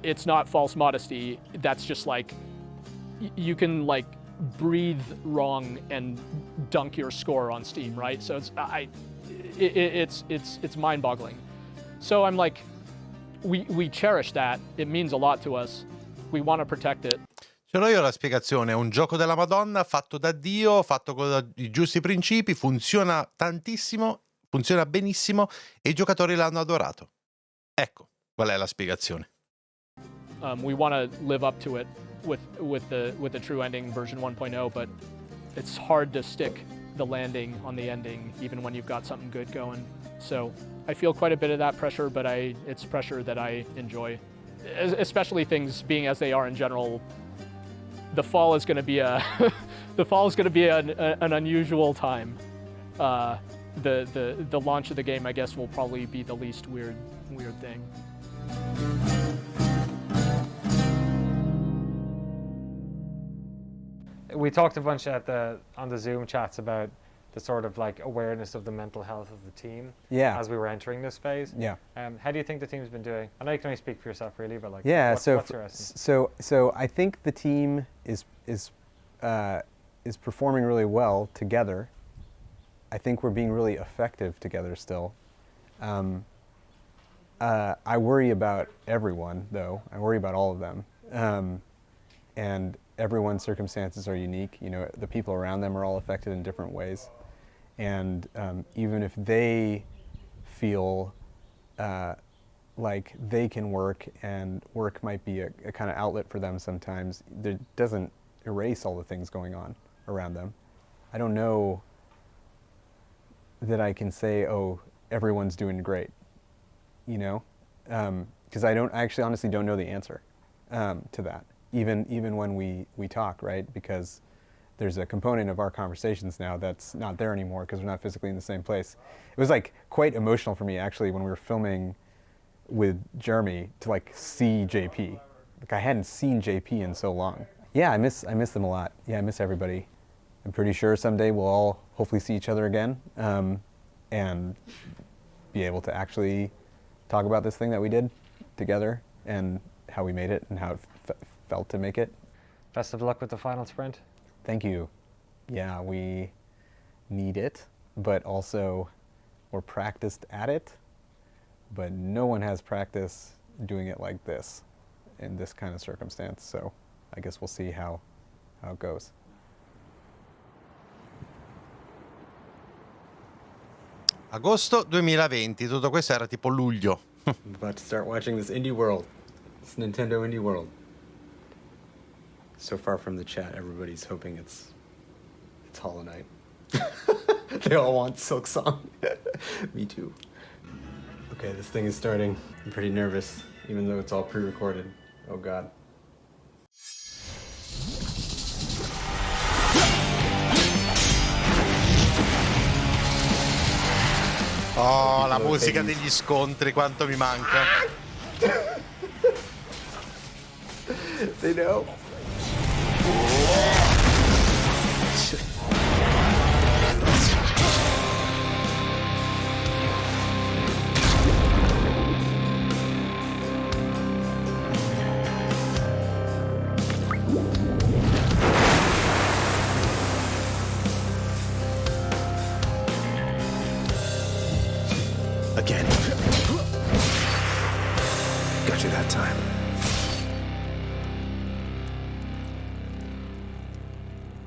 it's not false modesty. That's just like, you can like breathe wrong and dunk your score on Steam, right? So it's mind-boggling. So I'm like, we cherish that. It means a lot to us. We want to protect it. Ce l'ho io la spiegazione, è un gioco della Madonna, fatto da Dio, fatto con i giusti principi, funziona tantissimo, funziona benissimo e i giocatori l'hanno adorato. Ecco, qual è la spiegazione. We want to live up to it with the true ending version 1.0, but it's hard to stick the landing on the ending even when you've got something good going. So I feel quite a bit of that pressure, but it's pressure that I enjoy, especially things being as they are in general. The fall is going to be the fall is going to be an unusual time. The launch of the game, I guess, will probably be the least weird thing. We talked a bunch on the Zoom chats about the sort of like awareness of the mental health of the team as we were entering this phase. Yeah. How do you think the team's been doing? I know you can only speak for yourself really, but like what's your estimate? So I think the team is performing really well together. I think we're being really effective together still. I worry about everyone though. I worry about all of them. And everyone's circumstances are unique. You know, the people around them are all affected in different ways. And even if they feel like they can work and work might be a kind of outlet for them sometimes, it doesn't erase all the things going on around them. I don't know that I can say, oh, everyone's doing great, you know? Because I actually honestly don't know the answer to that, even when we talk, right? Because there's a component of our conversations now that's not there anymore because we're not physically in the same place. It was like quite emotional for me actually when we were filming with Jeremy to like see JP. Like I hadn't seen JP in so long. Yeah, I miss them a lot. Yeah, I miss everybody. I'm pretty sure someday we'll all hopefully see each other again and be able to actually talk about this thing that we did together and how we made it and how it felt to make it. Best of luck with the final sprint. Thank you. Yeah, we need it, but also we're practiced at it, but no one has practice doing it like this in this kind of circumstance. So I guess we'll see how it goes. Agosto 2020, tutto questo era tipo luglio. I'm about to start watching this indie world. This Nintendo indie world. So far from the chat, everybody's hoping it's Hollow Knight. They all want Silk Song. Me too. Okay, this thing is starting. I'm pretty nervous, even though it's all pre-recorded. Oh God. Oh, la musica degli scontri, quanto mi manca. They know. Again. Got you that time.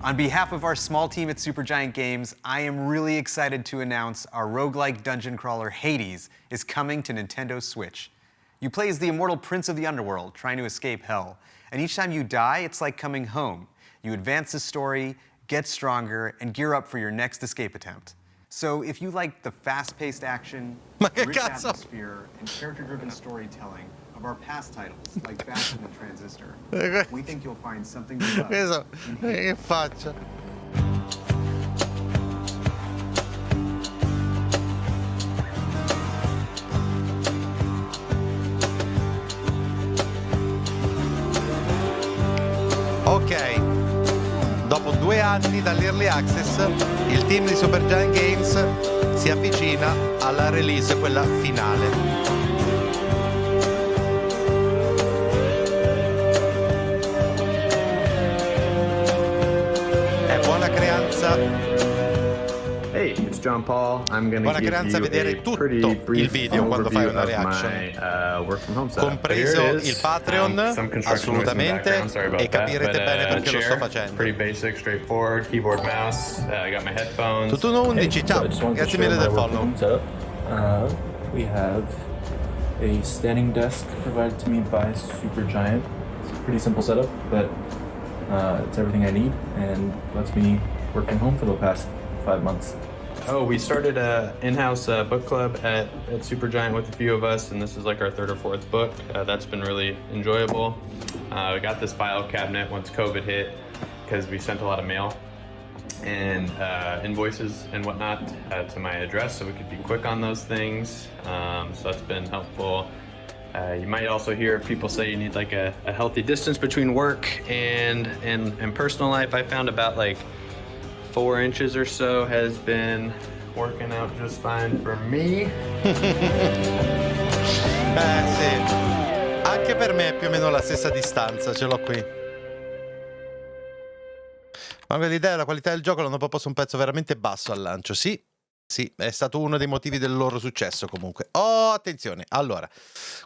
On behalf of our small team at Supergiant Games, I am really excited to announce our roguelike dungeon crawler Hades is coming to Nintendo Switch. You play as the immortal prince of the underworld, trying to escape hell. And each time you die, it's like coming home. You advance the story, get stronger, and gear up for your next escape attempt. So if you like the fast-paced action, rich atmosphere, and character-driven storytelling of our past titles like Bastion and Transistor, we think you'll find something to love. Che faccia? Ok, dopo 2 anni dall'Early Access, il team di Supergiant Games si avvicina alla release, quella finale. Buona creanza. Hey, it's John Paul. I'm going to give you vedere tutto il video quando fai una reaction, compreso il Patreon, assolutamente, e capirete bene perché lo sto facendo. Pretty basic, straightforward, keyboard, mouse. I got my headphones. Tutto 11, ciao, grazie mille del follow. We have a standing desk provided to me by Supergiant. It's a pretty simple setup, but it's everything I need and lets me work from home for the past 5 months. Oh, we started a in-house book club at Supergiant with a few of us, and this is like our 3rd or 4th book. That's been really enjoyable. We got this file cabinet once COVID hit because we sent a lot of mail and invoices and whatnot to my address, so we could be quick on those things. So that's been helpful. You might also hear people say you need like a healthy distance between work and personal life. I found about like 4 inches or so has been working out just fine for me. Sì, anche per me è più o meno la stessa distanza, ce l'ho qui. Ma l'idea della qualità del gioco l'hanno proposto un prezzo veramente basso al lancio. Sì, è stato uno dei motivi del loro successo comunque. Oh, attenzione, allora,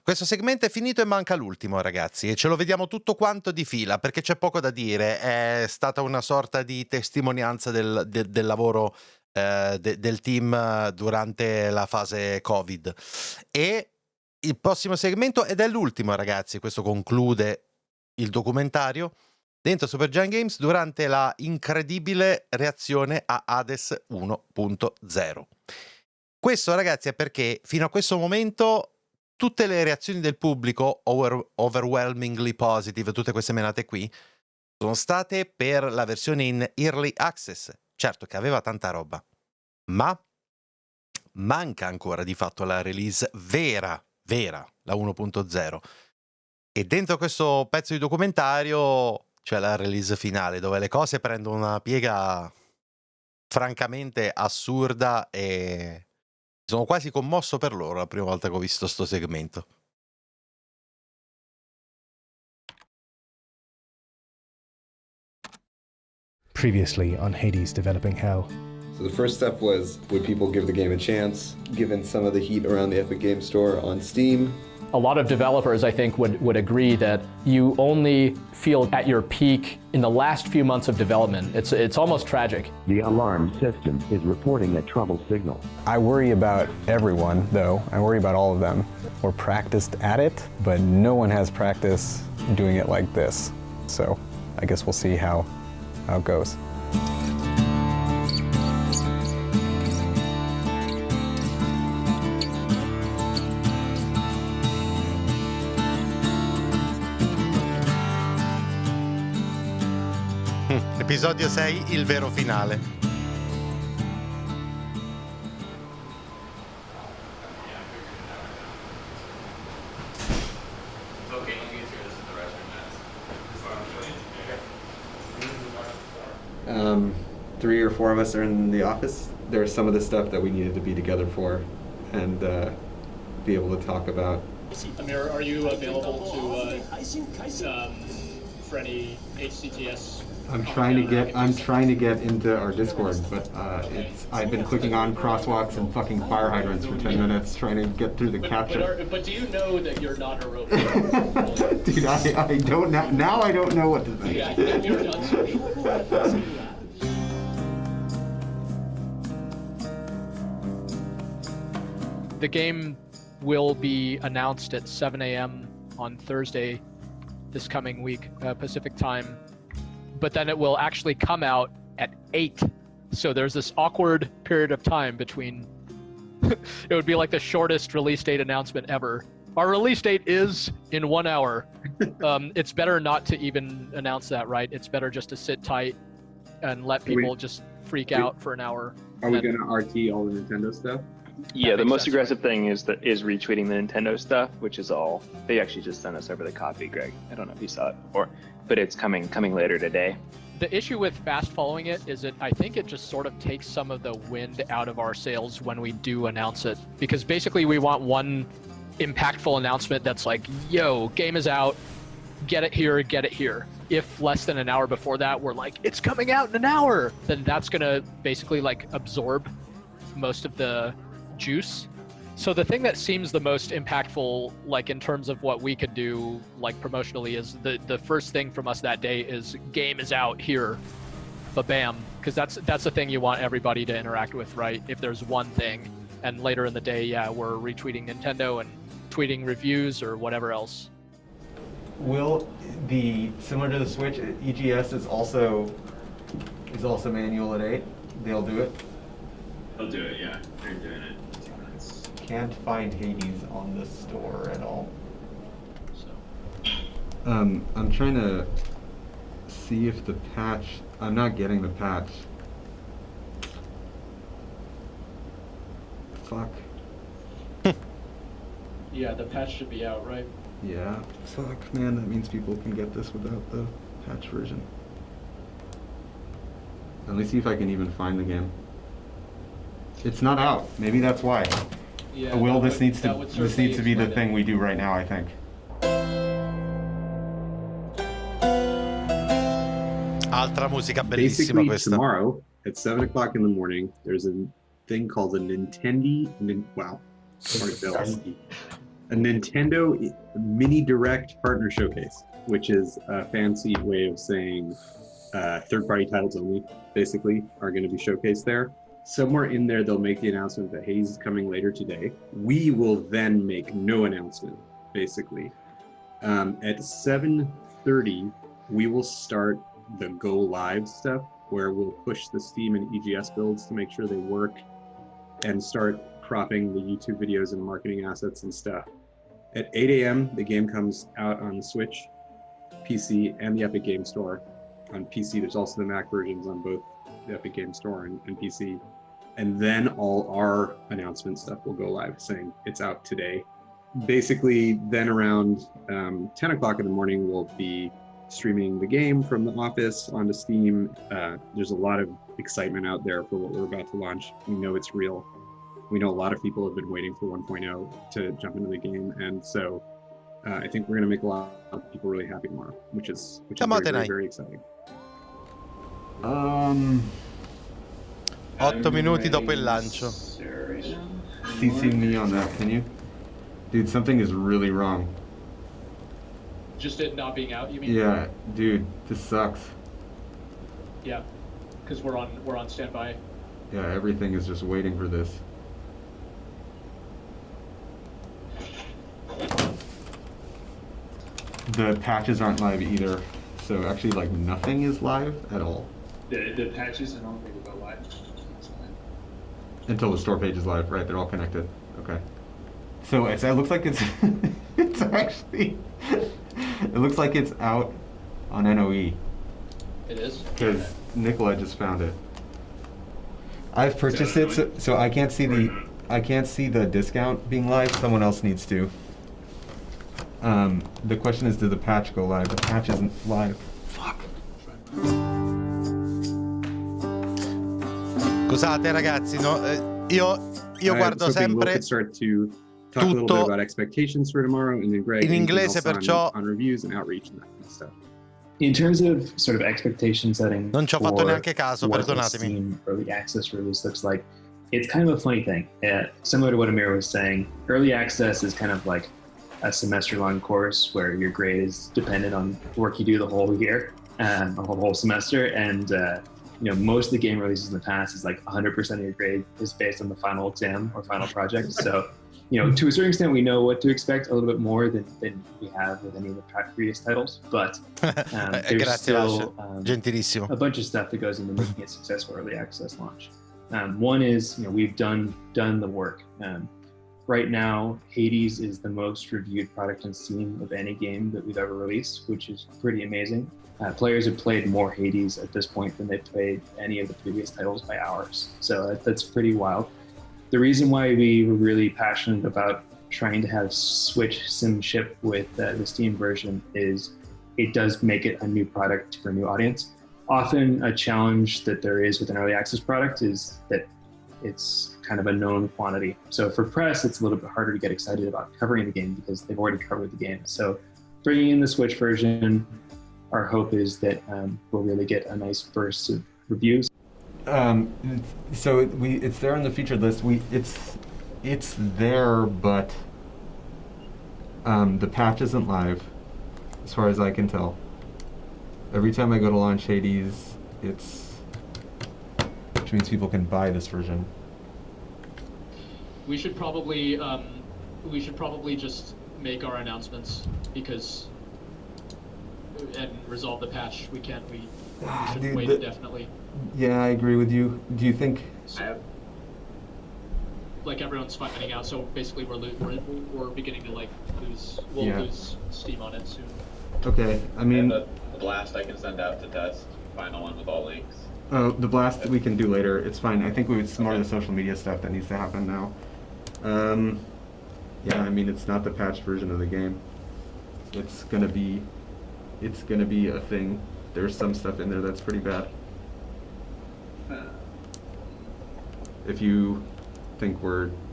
questo segmento è finito e manca l'ultimo, ragazzi, e ce lo vediamo tutto quanto di fila, perché c'è poco da dire. È stata una sorta di testimonianza del lavoro del team durante la fase Covid. E il prossimo segmento, ed è l'ultimo, ragazzi, questo conclude il documentario, dentro Super Giant Games durante la incredibile reazione a Hades 1.0. Questo, ragazzi, è perché fino a questo momento tutte le reazioni del pubblico, overwhelmingly positive, tutte queste menate qui, sono state per la versione in Early Access. Certo che aveva tanta roba, ma manca ancora di fatto la release vera, la 1.0. E dentro questo pezzo di documentario c'è la release finale, dove le cose prendono una piega francamente assurda e sono quasi commosso per loro la prima volta che ho visto sto segmento. Previously on Hades Developing Hell. So the first step was, would people give the game a chance, given some of the heat around the Epic Games Store on Steam? A lot of developers, I think, would agree that you only feel at your peak in the last few months of development. It's almost tragic. The alarm system is reporting a trouble signal. I worry about everyone, though. I worry about all of them. We're practiced at it, but no one has practice doing it like this. So I guess we'll see how it goes. Episodio 6, il vero finale. Three or four of us are in the office. There's some of the stuff that we needed to be together for and be able to talk about. Amir, are you available to for any HCTS? I'm trying to get into our Discord, but I've been clicking on crosswalks and fucking fire hydrants for 10 minutes trying to get through the capture. But do you know that you're not a robot? Dude, I don't now I don't know what to think. You're not. The game will be announced at 7 a.m. on Thursday this coming week, Pacific time. But then it will actually come out at 8. So there's this awkward period of time between, it would be like the shortest release date announcement ever. Our release date is in 1 hour. It's better not to even announce that, right? It's better just to sit tight and let people just freak out for an hour. Are we going to RT all the Nintendo stuff? Yeah, the most aggressive thing is retweeting the Nintendo stuff, which is all. They actually just sent us over the copy, Greg. I don't know if you saw it before, but it's coming later today. The issue with fast following it is I think it just sort of takes some of the wind out of our sails when we do announce it, because basically we want one impactful announcement that's like, yo, game is out, get it here, get it here. If less than an hour before that we're like, it's coming out in an hour, then that's gonna basically like absorb most of the juice. So the thing that seems the most impactful, like in terms of what we could do like promotionally, is the first thing from us that day is game is out here, but bam, because that's the thing you want everybody to interact with, right? If there's one thing, and later in the day, yeah, we're retweeting Nintendo and tweeting reviews or whatever else. Will be similar to the Switch, EGS is also manual at 8. They'll do it. They'll do it, yeah. They're doing it. Can't find Hades on the store at all. So. I'm trying to see if the patch. I'm not getting the patch fuck. Yeah, the patch should be out, right? Yeah. Fuck, man, that means people can get this without the patch version. Let me see if I can even find the game. It's not out. Maybe that's why. Yeah, Will, this needs that to would this needs to be the certainly thing we do right now, I think. Altra musica bellissima Basically, questa. tomorrow at 7 o'clock in the morning, there's a thing called a Nintendo Mini Direct Partner Showcase, which is a fancy way of saying third-party titles only, basically, are going to be showcased there. Somewhere in there, they'll make the announcement that Hades is coming later today. We will then make no announcement, basically. At 7:30, we will start the go live stuff, where we'll push the Steam and EGS builds to make sure they work and start cropping the YouTube videos and marketing assets and stuff. At 8 a.m., the game comes out on Switch, PC, and the Epic Game Store. On PC, there's also the Mac versions on both the Epic Game Store and PC. And then all our announcement stuff will go live saying it's out today. Basically, then around 10 o'clock in the morning, we'll be streaming the game from the office onto Steam. There's a lot of excitement out there for what we're about to launch. We know it's real. We know a lot of people have been waiting for 1.0 to jump into the game, and so I think we're going to make a lot of people really happy tomorrow, which is very, very exciting. 8 minuti dopo il lancio. CC me on that, can you? Dude, something is really wrong. Just it not being out, you mean? Yeah, dude, this sucks. Yeah, because we're on standby. Yeah, everything is just waiting for this. The patches aren't live either, so actually, like, nothing is live at all. The patches and all they will go live. Until the store page is live, right? They're all connected. Okay. So it looks like it's it's actually it looks like it's out on NOE. It is? Because Nicola just found it. I've purchased it, so I can't see the discount being live. Someone else needs to. The question is, did the patch go live? The patch isn't live. Fuck. Scusate ragazzi, no, io guardo sempre talk a little bit about expectations for tomorrow, and then Greg, in inglese, perciò on reviews and outreach and that kind of stuff. In terms of sort of expectation setting, non ci ho fatto neanche caso, what perdonatemi. Steam early access release looks like, it's kind of a funny thing. Similar to what Amir was saying, early access is kind of like a semester-long course where your grade is dependent on work you do the whole year, the whole semester, and most of the game releases in the past is like 100% of your grade is based on the final exam or final project. So, to a certain extent, we know what to expect a little bit more than we have with any of the previous titles. But there's still gentilissimo. A bunch of stuff that goes into making a successful early access launch. One is, we've done the work. Right now, Hades is the most reviewed product on Steam of any game that we've ever released, which is pretty amazing. Players have played more Hades at this point than they've played any of the previous titles by hours. So that's pretty wild. The reason why we were really passionate about trying to have Switch sim ship with the Steam version is it does make it a new product for a new audience. Often a challenge that there is with an early access product is that it's kind of a known quantity. So for press, it's a little bit harder to get excited about covering the game because they've already covered the game. So bringing in the Switch version, our hope is that we'll really get a nice burst of reviews. So it's there on the featured list. It's there, but the patch isn't live, as far as I can tell. Every time I go to launch Hades, which means people can buy this version. We should probably just make our announcements and resolve the patch. We should wait indefinitely. Yeah, I agree with you. Do you think? Like everyone's finding out, so basically we're beginning to lose. We'll lose steam on it soon. Okay, I mean. The blast I can send out to test. Final one with all links. Oh, the blast we can do later. It's fine. I think it's more the social media stuff that needs to happen now. Yeah, I mean, it's not the patched version of the game. It's gonna be a thing. There's some stuff in there that's pretty bad. If you think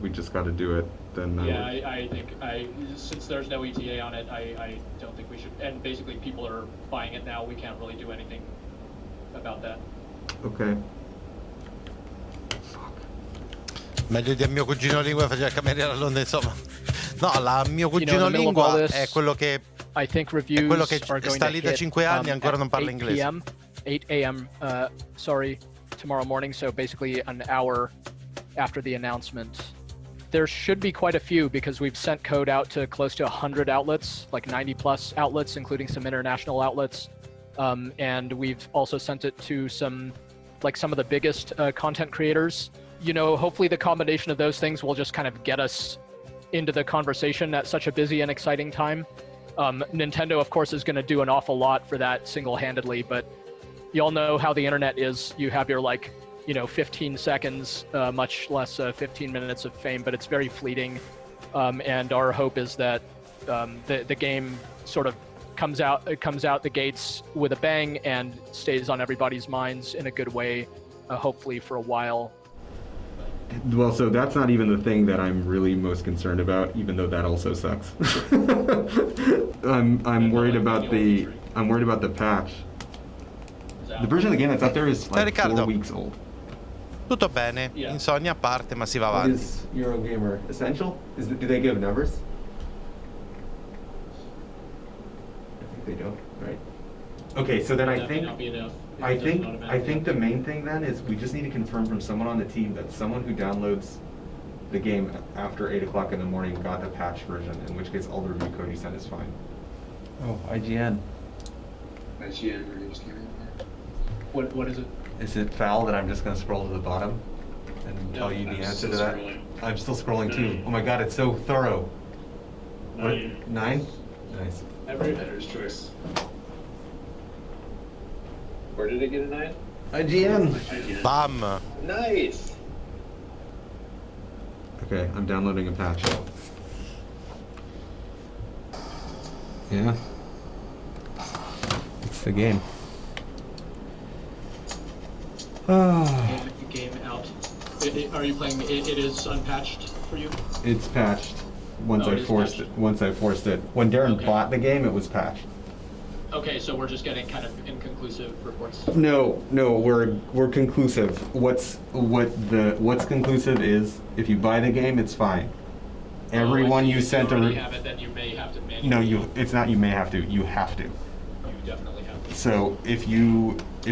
we just got to do it, then I think since there's no ETA on it, I don't think we should. And basically, people are buying it now. We can't really do anything about that. Okay. Meglio di mio cugino lingua faceva il cameriere a Londra, insomma. No, mio cugino lingua è quello che I think reviews è quello che are going sta to lì da hit, 5 anni e ancora non parla 8 inglese. 8 a.m. Tomorrow morning, so basically an hour after the announcement. There should be quite a few because we've sent code out to close to 100 outlets, like 90 plus outlets, including some international outlets. And we've also sent it to some of the biggest content creators. You know, hopefully the combination of those things will just kind of get us into the conversation at such a busy and exciting time. Nintendo, of course, is going to do an awful lot for that single-handedly, but you all know how the internet is. You have your 15 seconds, much less 15 minutes of fame, but it's very fleeting. And our hope is that the game sort of comes out the gates with a bang and stays on everybody's minds in a good way, hopefully for a while. Well, so that's not even the thing that I'm really most concerned about, even though that also sucks. I'm worried about the patch. The version of the game that's up there is like Riccardo. 4 weeks old. Tutto bene, insonnia a parte, ma si va What avanti. is Eurogamer essential? Do they give numbers? I think they don't, right? Okay, so then I think the main thing then is we just need to confirm from someone on the team that someone who downloads the game after 8 o'clock in the morning got the patch version, in which case all the review code you sent is fine. Oh, IGN. IGN reviews came in. What is it? Is it foul that I'm just going to scroll to the bottom and tell you the answer to that? Scrolling. I'm still scrolling too. Oh my god, it's so thorough. 9. 9? Nice. Every editor's choice. Where did it get a 9? IGN. Bam. Nice. Okay, I'm downloading a patch. Yeah. It's the game. Game out. Are you playing? It is unpatched for you. It's patched once I forced it. When Darren bought the game, it was patched. Okay, so we're just getting kind of inconclusive reports. No, we're conclusive. What's conclusive is if you buy the game, it's fine. Everyone you sent If you have it, then you may have to manually. No, it's not. You may have to. You have to. You definitely have to. So if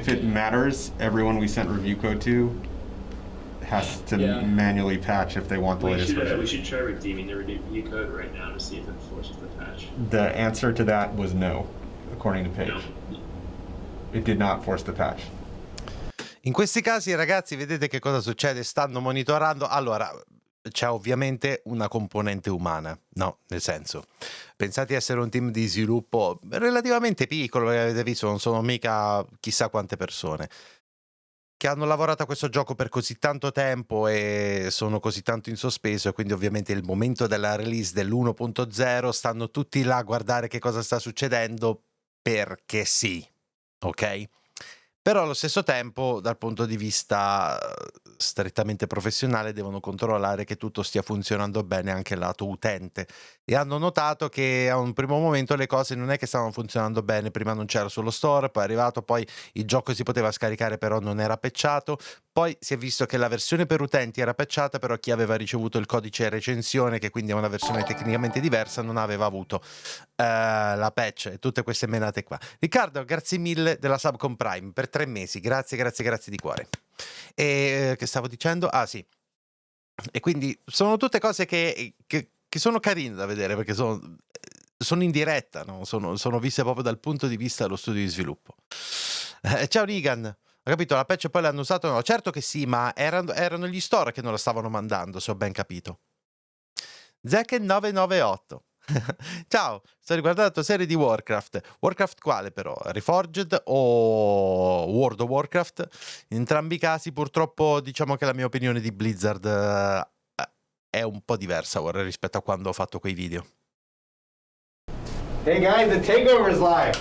it matters, everyone we sent review code to has to manually patch if they want the latest version. We should try redeeming the review code right now to see if it forces the patch. The answer to that was no, according to Paige. No. It did not force the patch. In questi casi, ragazzi, vedete che cosa succede? Stanno monitorando. Allora, c'è ovviamente una componente umana, no? Nel senso, pensate di essere un team di sviluppo relativamente piccolo, avete visto, non sono mica chissà quante persone che hanno lavorato a questo gioco per così tanto tempo e sono così tanto in sospeso, e quindi ovviamente il momento della release dell'1.0 stanno tutti là a guardare che cosa sta succedendo perché sì, ok? Però allo stesso tempo, dal punto di vista strettamente professionale, devono controllare che tutto stia funzionando bene anche lato utente. E hanno notato che a un primo momento le cose non è che stavano funzionando bene. Prima non c'era sullo store, poi è arrivato, poi il gioco si poteva scaricare però non era patchato. Poi si è visto che la versione per utenti era patchata, però chi aveva ricevuto il codice recensione, che quindi è una versione tecnicamente diversa, non aveva avuto la patch e tutte queste menate qua. Riccardo, grazie mille della sub con Prime per 3 mesi, grazie di cuore. E che stavo dicendo? Ah sì, e quindi sono tutte cose che sono carine da vedere, perché sono in diretta, no? Sono viste proprio dal punto di vista dello studio di sviluppo. Ciao Nigan, ho capito, la patch poi l'hanno usato? No, certo che sì, ma erano gli store che non la stavano mandando, se ho ben capito. Zack 998 ciao, sto riguardando la tua serie di Warcraft. Warcraft quale però? Reforged o World of Warcraft? In entrambi i casi purtroppo diciamo che la mia opinione di Blizzard è un po' diversa ora rispetto a quando ho fatto quei video. Hey guys, the takeover is live.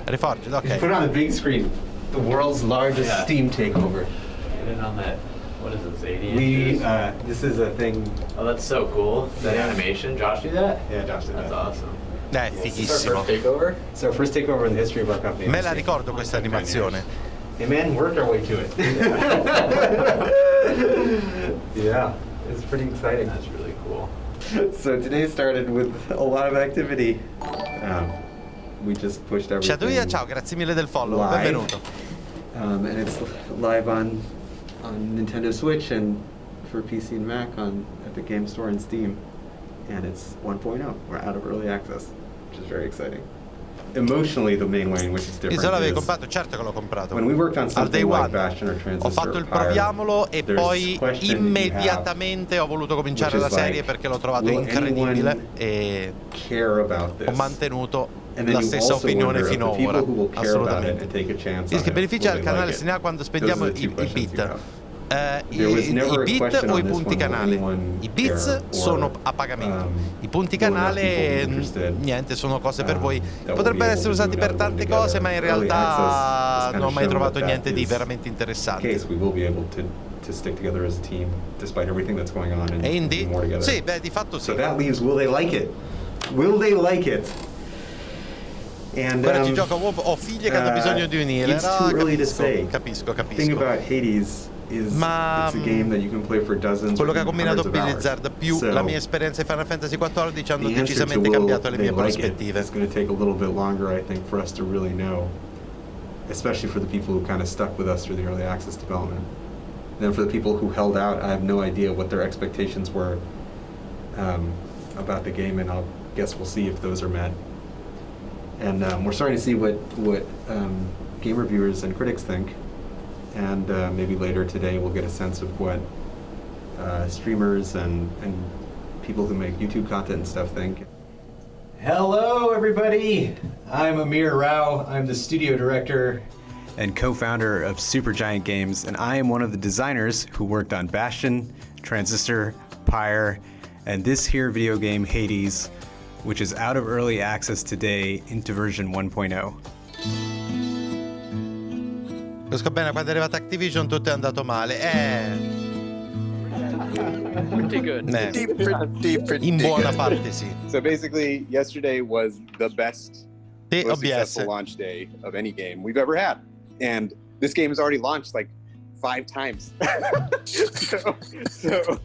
Reforged, ok. Just put it on the big screen. The world's largest Steam takeover. Get in on that. What is this, 80 We, inches? this is a thing. Oh, that's so cool. That animation. Josh did that? Yeah, Josh did That's that. awesome. È fighissimo. Takeover? It's our first takeover in the history of our company. Me la ricordo questa animazione. Hey man, worked our way to it. Yeah, it's pretty exciting. That's really cool. So today started with a lot of activity. We just pushed everything Shadoia, ciao, grazie mille del follow, live. benvenuto. And it's live on Nintendo Switch and for PC and Mac at the Game Store and Steam. And it's 1.0. We're out of early access, which is very exciting. Emotionally, the main way in which it's different Se l'avevi is comprato, certo che l'ho comprato. when we worked on Al day something like one Bastion or Transistor ho fatto il or Pyre, proviamolo e there's poi question that you immediatamente ho voluto cominciare which la is serie like, perché l'ho trovato will incredibile anyone e care about this? ho mantenuto And then la you stessa also opinione wonder, fino of the people ora, who will care about it assolutamente. and take a chance Sì, on che it, beneficia will al they canale like se it? ne ha quando Those spendiamo are the two i questions you bit. have. There was never I a bit question o on i this punti one, will canale? anyone I bits care, sono or, a pagamento, i punti will enough people be canale interested, niente, sono cose per voi. that we'll Potrebbero be able essere to usati do per another one tante cose, together. ma in Early access realtà has non kinda ho mai shown trovato that niente di is veramente the interessante. case. We will be able to stick together as a team despite everything that's going on and E do indie? more together. Sì, beh, di fatto sì. So that leaves, will they like it? Will they like it? And Guarda, ci gioca ho figlie che hanno bisogno di un healer. it's too early to Capisco, say. capisco. The thing about Hades is Ma it's a game that you can play for dozens quello or che ha even combinato hundreds of hours. Blizzard più So, la mia esperienza in Final Fantasy XIV hanno the answer to decisamente will cambiato le they mie like it prospettive. is going to take a little bit longer, I think, for us to really know, especially for the people who kind of stuck with us through the early access development. Then for the people who held out, I have no idea what their expectations were about the game, and I'll guess we'll see if those are met. And we're starting to see what game reviewers and critics think, and maybe later today we'll get a sense of what streamers and people who make YouTube content and stuff think. Hello, everybody. I'm Amir Rao. I'm the studio director and co-founder of Supergiant Games, and I am one of the designers who worked on Bastion, Transistor, Pyre, and this here video game, Hades, which is out of early access today into version 1.0. Capisco bene, quando è arrivata Activision tutto è andato male. Pretty good. In buona parte sì. So basically, yesterday was the best, Sì, most OBS. successful launch day of any game we've ever had. And this game has already launched like 5 times. so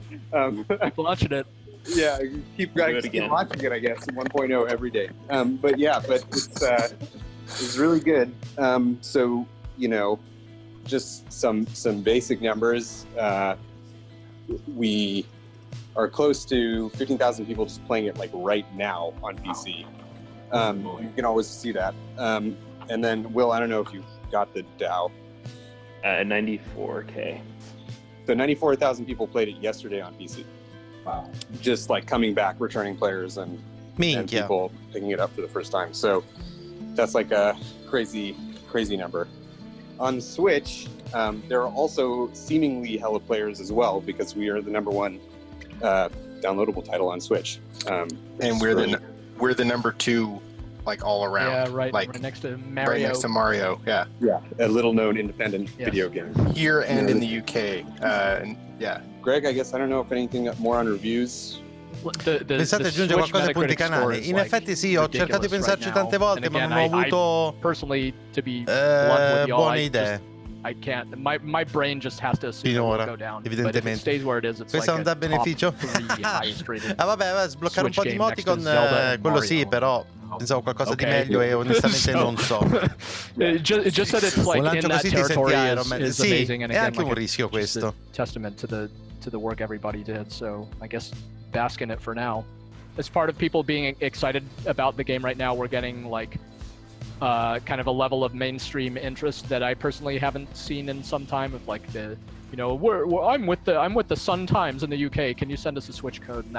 keep launching it. Yeah, keep launching it, I guess, in 1.0 every day. But it's really good. So, you know, just some basic numbers. We are close to 15,000 people just playing it like right now on PC. You can always see that. And then, Will, I don't know if you got the DAO. 94K. So 94,000 people played it yesterday on PC. Wow. Just like coming back, returning players and people picking it up for the first time. So that's like a crazy number. On Switch, there are also seemingly hella players as well because we are the #1 downloadable title on Switch. And we're the number 2, like all around. Yeah, right, like, right next to Mario. Right next to Mario, yeah. Yeah, a little known independent video game. Here and in the UK. Yeah. Greg, I guess I don't know if anything more on reviews. Pensate aggiungere qualcosa ai punti canale? In effetti sì, ho cercato di pensarci tante volte, ma non ho avuto personally, to be blunt with y'all, buone idee. I can't. My brain just has to assume it will go down. But if it stays where it is, it's questo like non dà beneficio? Vabbè, sbloccare un po' di emoticon, quello sì, però pensavo qualcosa di meglio e onestamente non so. Just that it's like in that territory is sì, amazing, and è again, anche un rischio questo. Testament to the work everybody did. So I guess bask in it for now. As part of people being excited about the game right now, we're getting like kind of a level of mainstream interest that I personally haven't seen in some time. Of like the, you know, I'm with the Sun Times in the UK. Can you send us a Switch code? And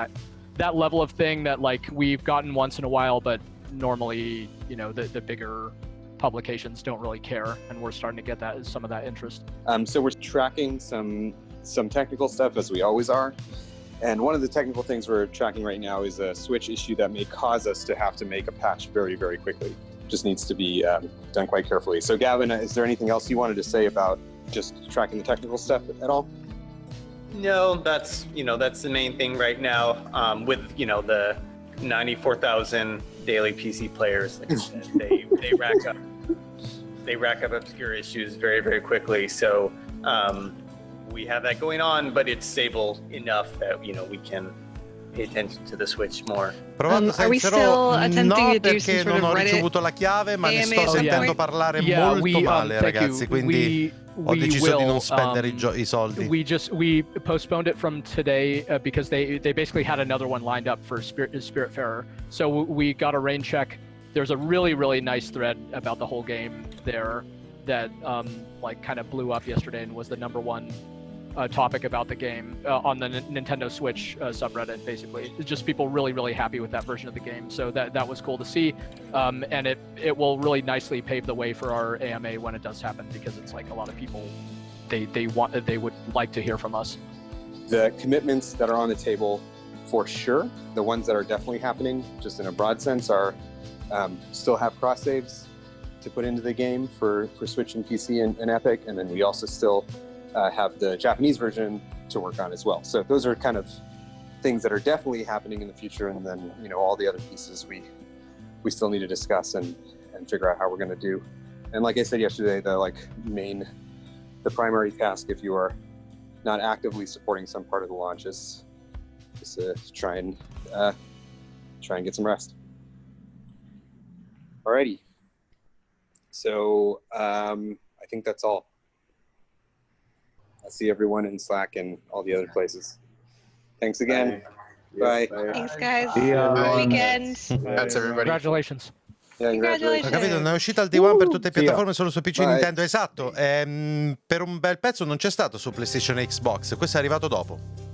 that level of thing that like we've gotten once in a while, but normally, you know, the bigger publications don't really care, and we're starting to get some of that interest. So we're tracking some technical stuff as we always are. And one of the technical things we're tracking right now is a switch issue that may cause us to have to make a patch very, very quickly. Just needs to be done quite carefully. So Gavin, is there anything else you wanted to say about just tracking the technical stuff at all? No, that's the main thing right now. With the 94,000 daily PC players, like I said, they rack up obscure issues very, very quickly. So we have that going on, but it's stable enough that we can pay attention to the Switch more. Provato Are we still attempting to do some perché sort non of ho Reddit ricevuto la chiave, ma ne AMA sto sentendo parlare molto male, ragazzi, quindi ho deciso di non spendere i soldi. We postponed it from today because they basically had another one lined up for Spiritfarer. So we got a rain check. There's a really, really nice thread about the whole game there that kind of blew up yesterday and was the #1 topic about the game on the Nintendo Switch subreddit. Basically, it's just people really, really happy with that version of the game. So that was cool to see, and it will really nicely pave the way for our AMA when it does happen, because it's like a lot of people they would like to hear from us. The commitments that are on the table, for sure, the ones that are definitely happening, just in a broad sense, are still have cross saves to put into the game for Switch and PC and Epic, and then we also still have the Japanese version to work on as well. So those are kind of things that are definitely happening in the future, and then all the other pieces we still need to discuss and figure out how we're going to do. And like I said yesterday, the primary task, if you are not actively supporting some part of the launch, is to try and get some rest. Alrighty. So I think that's all. I'll see everyone in Slack and all the other places. Thanks again. Bye. Thanks, guys. Good weekend. That's everybody. Congratulations. Ho capito, non è uscita il D1 per tutte le piattaforme, solo su PC e Nintendo. Esatto, per un bel pezzo non c'è stato su PlayStation e Xbox, questo è arrivato dopo.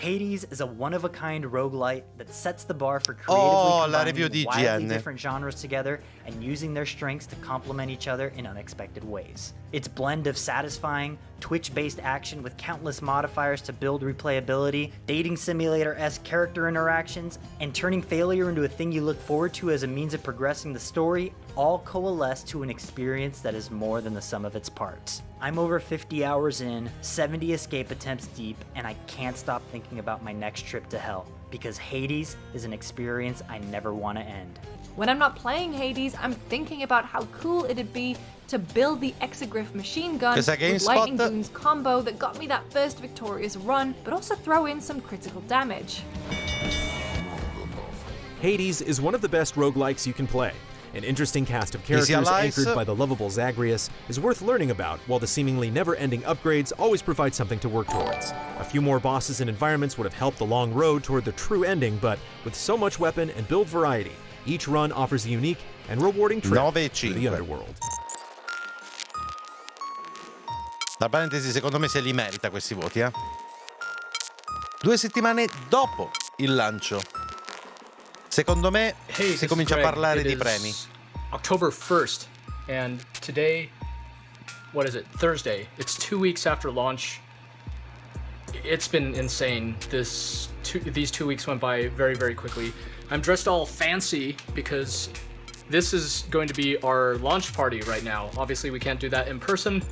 Hades is a one-of-a-kind roguelite that sets the bar for creatively combining wildly different genres together and using their strengths to complement each other in unexpected ways. Its blend of satisfying, Twitch-based action with countless modifiers to build replayability, dating simulator-esque character interactions, and turning failure into a thing you look forward to as a means of progressing the story all coalesce to an experience that is more than the sum of its parts. I'm over 50 hours in, 70 escape attempts deep, and I can't stop thinking about my next trip to hell, because Hades is an experience I never want to end. When I'm not playing Hades, I'm thinking about how cool it'd be to build the Exegriff machine gun with Lightning Boom's combo that got me that first victorious run, but also throw in some critical damage. Hades is one of the best roguelikes you can play. An interesting cast of characters anchored by the lovable Zagreus is worth learning about, while the seemingly never-ending upgrades always provide something to work towards. A few more bosses and environments would have helped the long road toward the true ending, but with so much weapon and build variety, each run offers a unique and rewarding trip through the underworld. Tra parentesi, secondo me se li merita questi voti, 2 settimane dopo il lancio. Secondo me si comincia a parlare di premi. October 1st, and today, what is it, Thursday? It's 2 weeks after launch. It's been insane. These 2 weeks went by very, very quickly. I'm dressed all fancy because this is going to be our launch party right now. Obviously, we can't do that in person,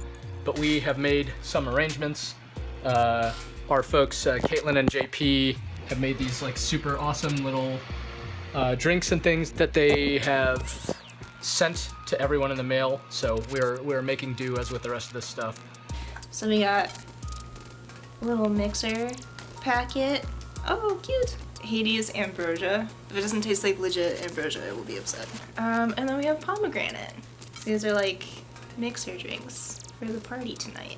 but we have made some arrangements. Our folks, Caitlin and JP, have made these like super awesome little drinks and things that they have sent to everyone in the mail. So we're making do as with the rest of this stuff. So we got a little mixer packet. Oh, cute. Hades ambrosia. If it doesn't taste like legit ambrosia, I will be upset. And then we have pomegranate. These are like mixer drinks for the party tonight.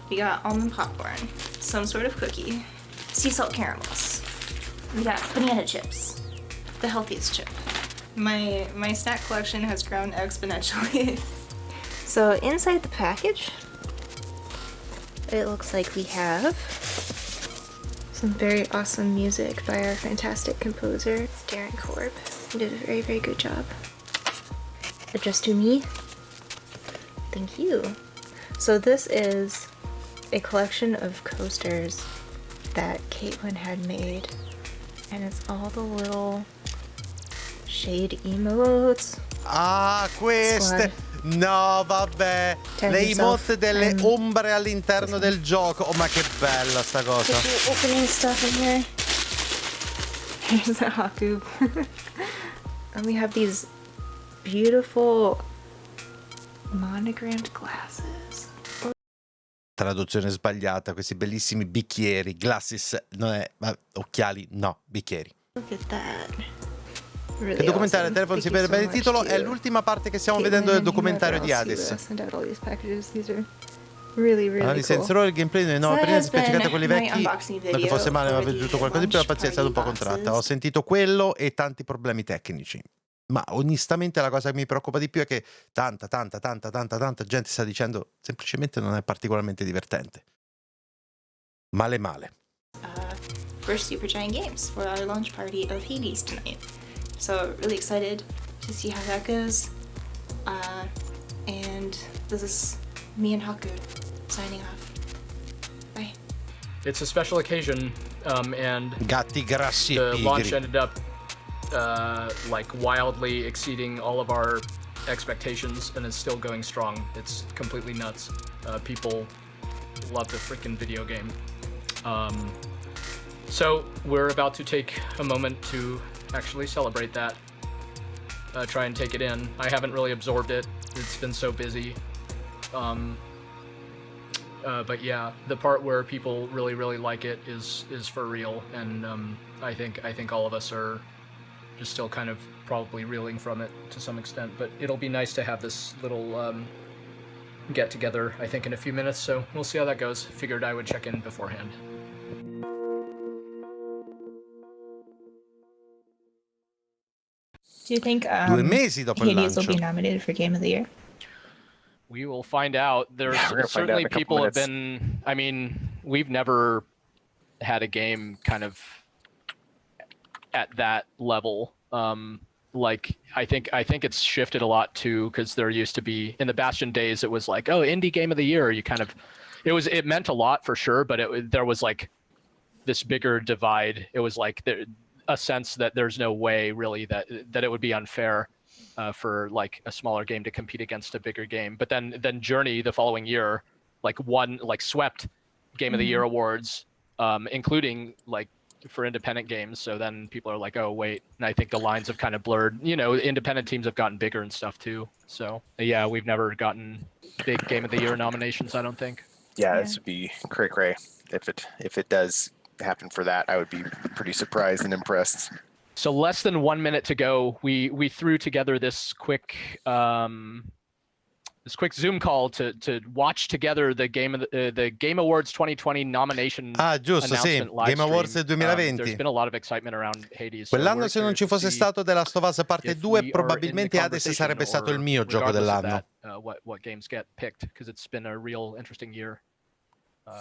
We got almond popcorn, some sort of cookie, sea salt caramels. We got banana chips, the healthiest chip. My snack collection has grown exponentially. So inside the package, it looks like we have some very awesome music by our fantastic composer, Darren Korb. He did a very, very good job. Addressed to me. Thank you. So this is a collection of coasters that Caitlin had made. And it's all the little shade emotes. Ah, queste! No, vabbè. Le emote delle ombre all'interno del gioco. Oh, ma che bella sta cosa. Opening stuff in here. Here's a Haku. And we have these beautiful monogrammed glasses. Traduzione sbagliata, questi bellissimi bicchieri. Glasses non è, ma occhiali no, bicchieri. Look at that. Really Il documentario awesome. Telefonsi per il bel titolo è l'ultima parte che stiamo vedendo del documentario di Hades. Analisi sensore, il gameplay delle nuove esperienze spiccicate a quelli vecchi. Non che fosse male, ma avevo qualcosa di più, la pazienza è stata un po' contratta. Ho sentito quello e tanti problemi tecnici. Ma onestamente la cosa che mi preoccupa di più è che tanta gente sta dicendo semplicemente non è particolarmente divertente. Male. First Supergiant Games for our launch party of Hades tonight. So really excited to see how that goes. And this is me and Haku signing off. Bye. It's a special occasion, and Gatti grassi the pigri. launch ended up like wildly exceeding all of our expectations, and is still going strong. It's completely nuts. People love the freaking video game. So we're about to take a moment to actually celebrate that. Try and take it in. I haven't really absorbed it. It's been so busy. But yeah, the part where people really like it is for real, and I think all of us are just still kind of probably reeling from it to some extent. But it'll be nice to have this little get together, I think, in a few minutes. So we'll see how that goes. Figured I would check in beforehand. Do you think 2 mesi dopo il Hades will lancio. be nominated for Game of the Year? We will find out. There's Yeah, we're gonna find certainly out in a couple people have minutes. been. I mean, we've never had a game kind of at that level. Like I think it's shifted a lot too, because there used to be in the Bastion days it was like, oh, indie game of the year. You kind of it meant a lot for sure, but there was like this bigger divide. It was like a sense that there's no way really that it would be unfair for like a smaller game to compete against a bigger game. But then Journey the following year swept Game of the Year awards, including like for independent games. So then people are like, oh wait, and I think the lines have kind of blurred. You know, independent teams have gotten bigger and stuff too. So yeah, we've never gotten big Game of the Year nominations, I don't think. Yeah, this would be cray if it does happen for that. I would be pretty surprised and impressed. So less than 1 minute to go. We threw together this quick Zoom call to watch together the Game Awards 2020 nomination Giusto, sì, announcement live Game Awards stream. del 2020. There's been a lot of excitement around Hades. Quell'anno se non ci fosse stato The Last of Us parte 2, probabilmente Hades sarebbe stato il mio gioco dell'anno. What games get picked, because it's been a real interesting year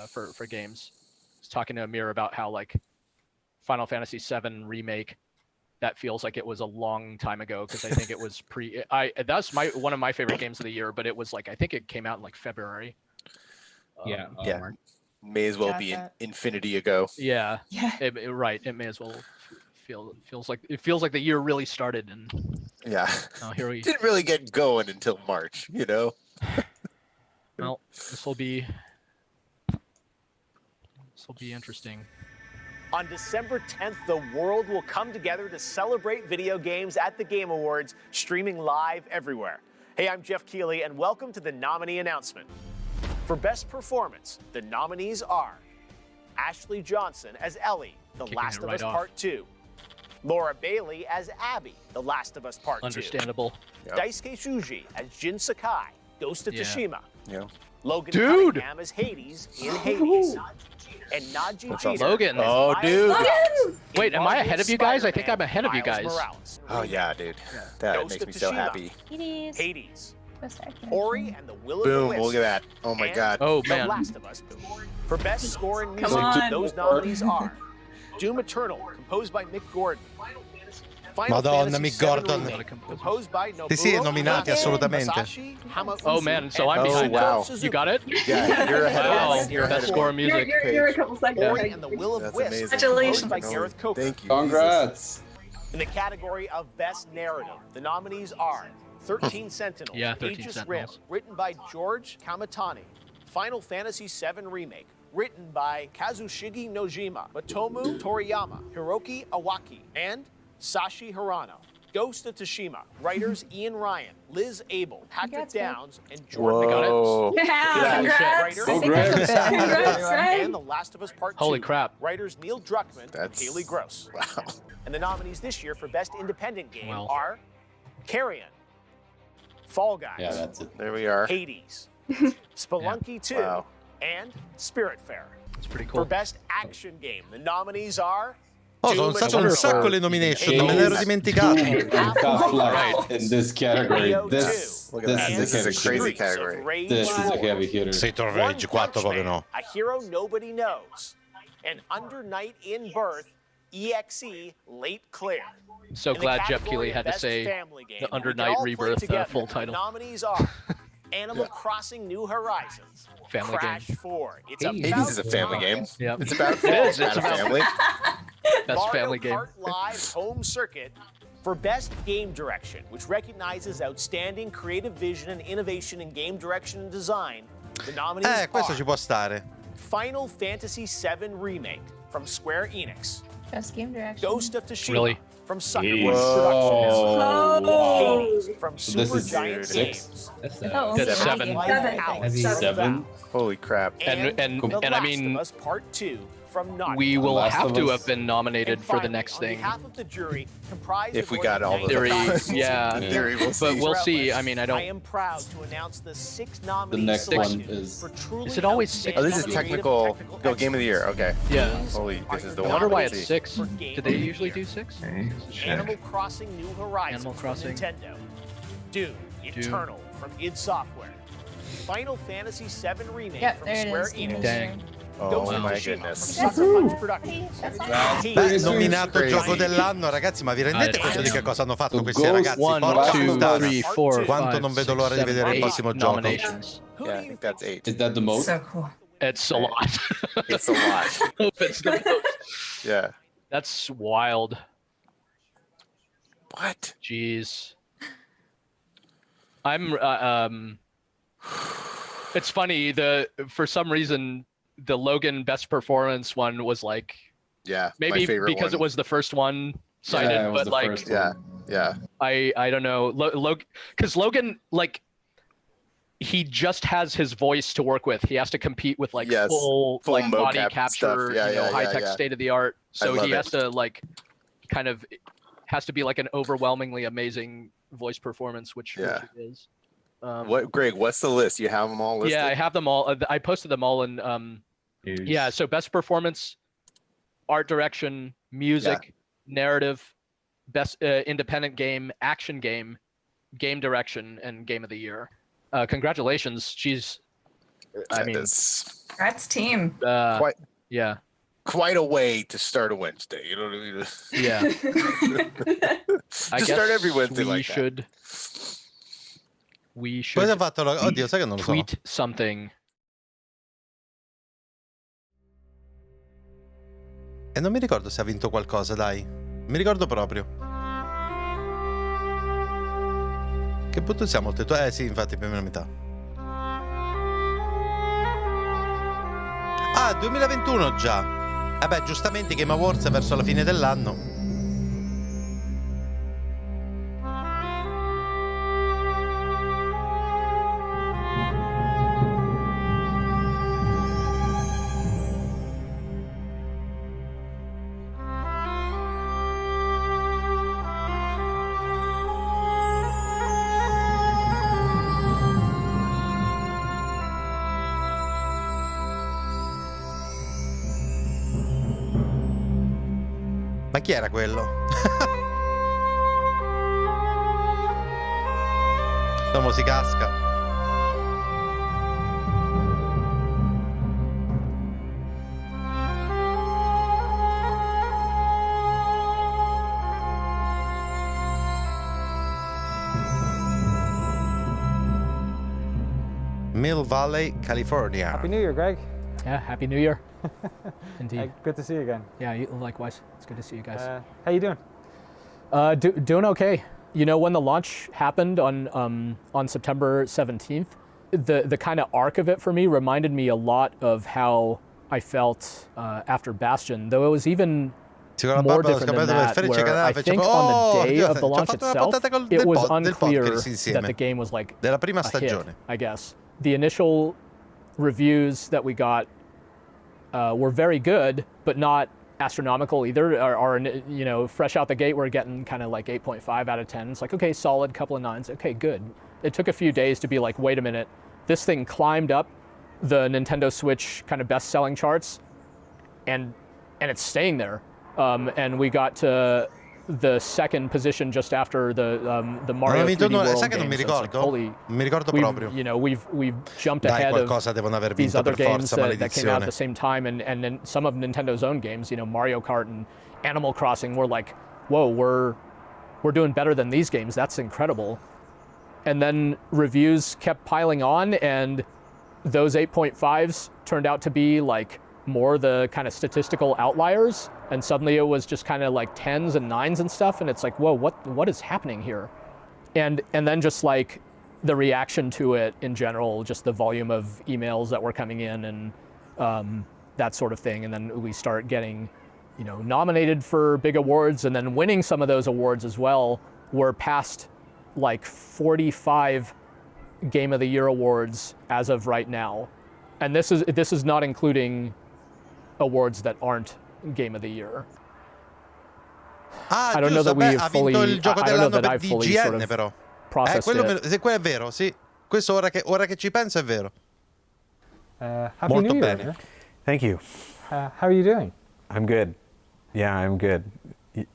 for games. I was talking to Amir about how like Final Fantasy VII Remake, that feels like it was a long time ago, because I think it was that's one of my favorite games of the year, but it was like I think it came out in like February. Yeah. May as well be an infinity ago. Yeah. Right. It may as well feels like the year really started, and yeah. Oh, here we didn't really get going until March, you know. Well, this will be interesting. On December 10th, the world will come together to celebrate video games at the Game Awards, streaming live everywhere. Hey, I'm Jeff Keighley, and welcome to the nominee announcement. For Best Performance, the nominees are Ashley Johnson as Ellie, The Last of Us Part 2. Laura Bailey as Abby, The Last of Us Part 2. Understandable. Daisuke Shuji as Jin Sakai, Ghost of Tsushima. Yeah. Logan Cunningham as Hades in Hades. And Najee Jeter Logan. as Oh, Miles dude. Morales in Wait, am I ahead of you guys? I think Spider-Man, I'm ahead of you Miles guys. Morales. Oh yeah, dude. That Ghost makes of me so Tsushima. happy. Hades. Ori and the Will of Boom, the Wisp. look at that. Oh my and god. Oh, The man. Last of Us. For Best Score in Music, on. those nominees are Doom Eternal, composed by Mick Gordon. Madonna, Mick Gordon. Sì, nominati assolutamente. Oh man, so I'm behind. Wow. You got it? Yeah, you're ahead. Wow, You're ahead. best score music. You're a couple seconds. Ori and the Will of That's Wisp. amazing. Congratulations. By Gareth Coker. Thank you. Congrats. In the category of Best Narrative, the nominees are 13 Sentinels, Yeah, 13 Aegis Sentinels. Rim, written by George Kamatani. Final Fantasy VII Remake, written by Kazushige Nojima, Matomu Toriyama, Hiroki Awaki, and Sashi Hirano. Ghost of Tsushima, writers Ian Ryan, Liz Abel, Patrick Downs, and Jordan. Whoa. Yeah, congrats. Congrats. And The Last of Us Part 2. Holy crap. Writers Neil Druckmann and That's- Haley Gross. Wow. And the nominees this year for Best Independent Game Well. are Carrion, Fall Guys, Yeah, that's it. There we are. Hades, Spelunky 2, Wow. and Spiritfarer. That's pretty For cool. Best Action Game, the nominees are Oh, sono state un sacco le nomination, non me ne ero dimenticato. Tough luck in this category. This Look at that. is This a is a crazy category. Rage This is a heavy hitter. Street of One Rage 4 Punch proprio Man, no. A Hero Nobody Knows, and Under Night in Birth, EXE Late Clear. So In the glad Jeff category Keighley of had to Best say Family Game, the Under we can Night all play Rebirth together. full The title. nominees are Animal Crossing New Horizons, Family Crash game. 4. It's Hey, about Hades is a family game. Yep. It's about It is. It's a about family. Best Mario family game. Kart Live Home Circuit for Best Game Direction, which recognizes outstanding creative vision and innovation in game direction and design. The nominees Questo are ci può stare. Final Fantasy VII Remake from Square Enix, Best game direction. Ghost of Tsushima Really? from Sucker Jeez. Punch Oh, wow. Hades from So this Super is Giant six? Games. Oh, That's okay. seven. Seven. Holy crap. And The I Last mean, of Us Part 2 from Naughty we Dog. will Last have of to Us. have been nominated And for the finally, next on thing. behalf of the jury, comprised If of we more got than all the 95 Theory, yeah. In theory, we'll see. But we'll see. I mean, I I don't. am proud to announce the 6 The nominees next one selected is. for truly Is it always six? Oh, this is outstanding technical. creative Go game of the year. Okay. Yeah. Holy, this is the I one. wonder why Let's it's see. 6. Do they usually do 6? Animal Crossing New Horizons Animal Crossing. from Nintendo, Doom Eternal from id Software, Final Fantasy VII Remake Yep, from there it Square is. Game of Enix, the Dang. year. Oh Ghost of my Tsushima goodness. from Sucker Punch Productions, Beh, nominato Crazy. gioco dell'anno, ragazzi, ma vi rendete conto di che cosa hanno fatto questi Ghost, ragazzi? One, Porca two, puttana. three, four, Quanto five, non vedo six, l'ora di seven, vedere il eight prossimo gioco. nominations. Yeah, I think that's 8. Is that the most? So cool. It's a lot. It's a lot. I hope it's the most. Yeah. That's wild. What? Jeez. It's funny. For some reason, the Logan best performance one was like Yeah. my maybe favorite because one. it was the first one cited, Yeah, it was but the like first Yeah. one. Yeah. I don't know, because Logan like he just has his voice to work with. He has to compete with like Yes, full full like body mocap capture, stuff. Yeah, yeah, high tech yeah. state of the art. So love he has it. to like kind of has to be like an overwhelmingly amazing voice performance, which Yeah. it is. What, Greg? What's the list? You have them all listed? Yeah, I have them all. I posted them all in. Yeah, so best performance, art direction, music, narrative, best independent game, action game, game direction, and game of the year. Congratulations, she's. I mean, Congrats, team. Quite. Yeah. Quite a way to start a Wednesday. You know what I mean? Yeah. I To guess start every Wednesday we like should. We should. Cosa ha fatto la... Oddio, sai che non lo so. Tweet something. E non mi ricordo se ha vinto qualcosa, dai. Mi ricordo proprio. Che punto siamo? Sì, infatti, più o meno a metà. Ah, 2021 già. Beh, giustamente Game Awards è verso la fine dell'anno. Ma chi era quello? L'uomo si casca. Mill Valley, California. Happy New Year, Greg. Yeah, Happy New Year. Indeed. Good to see you again. Yeah, likewise. It's good to see you guys. How you doing? Doing okay. You know, when the launch happened on September 17th, the kind of arc of it for me reminded me a lot of how I felt after Bastion, though it was even more different than that, where I think on the day of the launch itself, it was unclear that the game was like a hit, I guess. The initial reviews that we got were very good, but not astronomical either. Or you know, fresh out the gate, we're getting kind of like 8.5 out of 10. It's like, okay, solid, couple of 9s. Okay, good. It took a few days to be like, wait a minute, this thing climbed up the Nintendo Switch kind of best-selling charts, and it's staying there. And we got to the second position just after the Mario 3D World games. Mi ricordo? Like, holy, mi ricordo proprio. You know, we've jumped ahead of these other games that came out at the same time, and then some of Nintendo's own games, you know, Mario Kart and Animal Crossing, were like, whoa, we're doing better than these games. That's incredible. And then reviews kept piling on, and those 8.5s turned out to be like more the kind of statistical outliers, and suddenly it was just kind of like 10s and 9s and stuff, and it's like, whoa, what is happening here? And then just like the reaction to it in general, just the volume of emails that were coming in and that sort of thing. And then we start getting, you know, nominated for big awards, and then winning some of those awards as well. We're past like 45 Game of the Year awards as of right now, and this is not including awards that aren't Game of the Year. Ah, I don't know that we've fully, il gioco dell'anno per fully DGN, sort of però. Processed Quello it. è vero, sì. Questo ora che ci penso è vero. Happy Molto New Year. bene. Thank you. How are you doing? I'm good. Yeah, I'm good.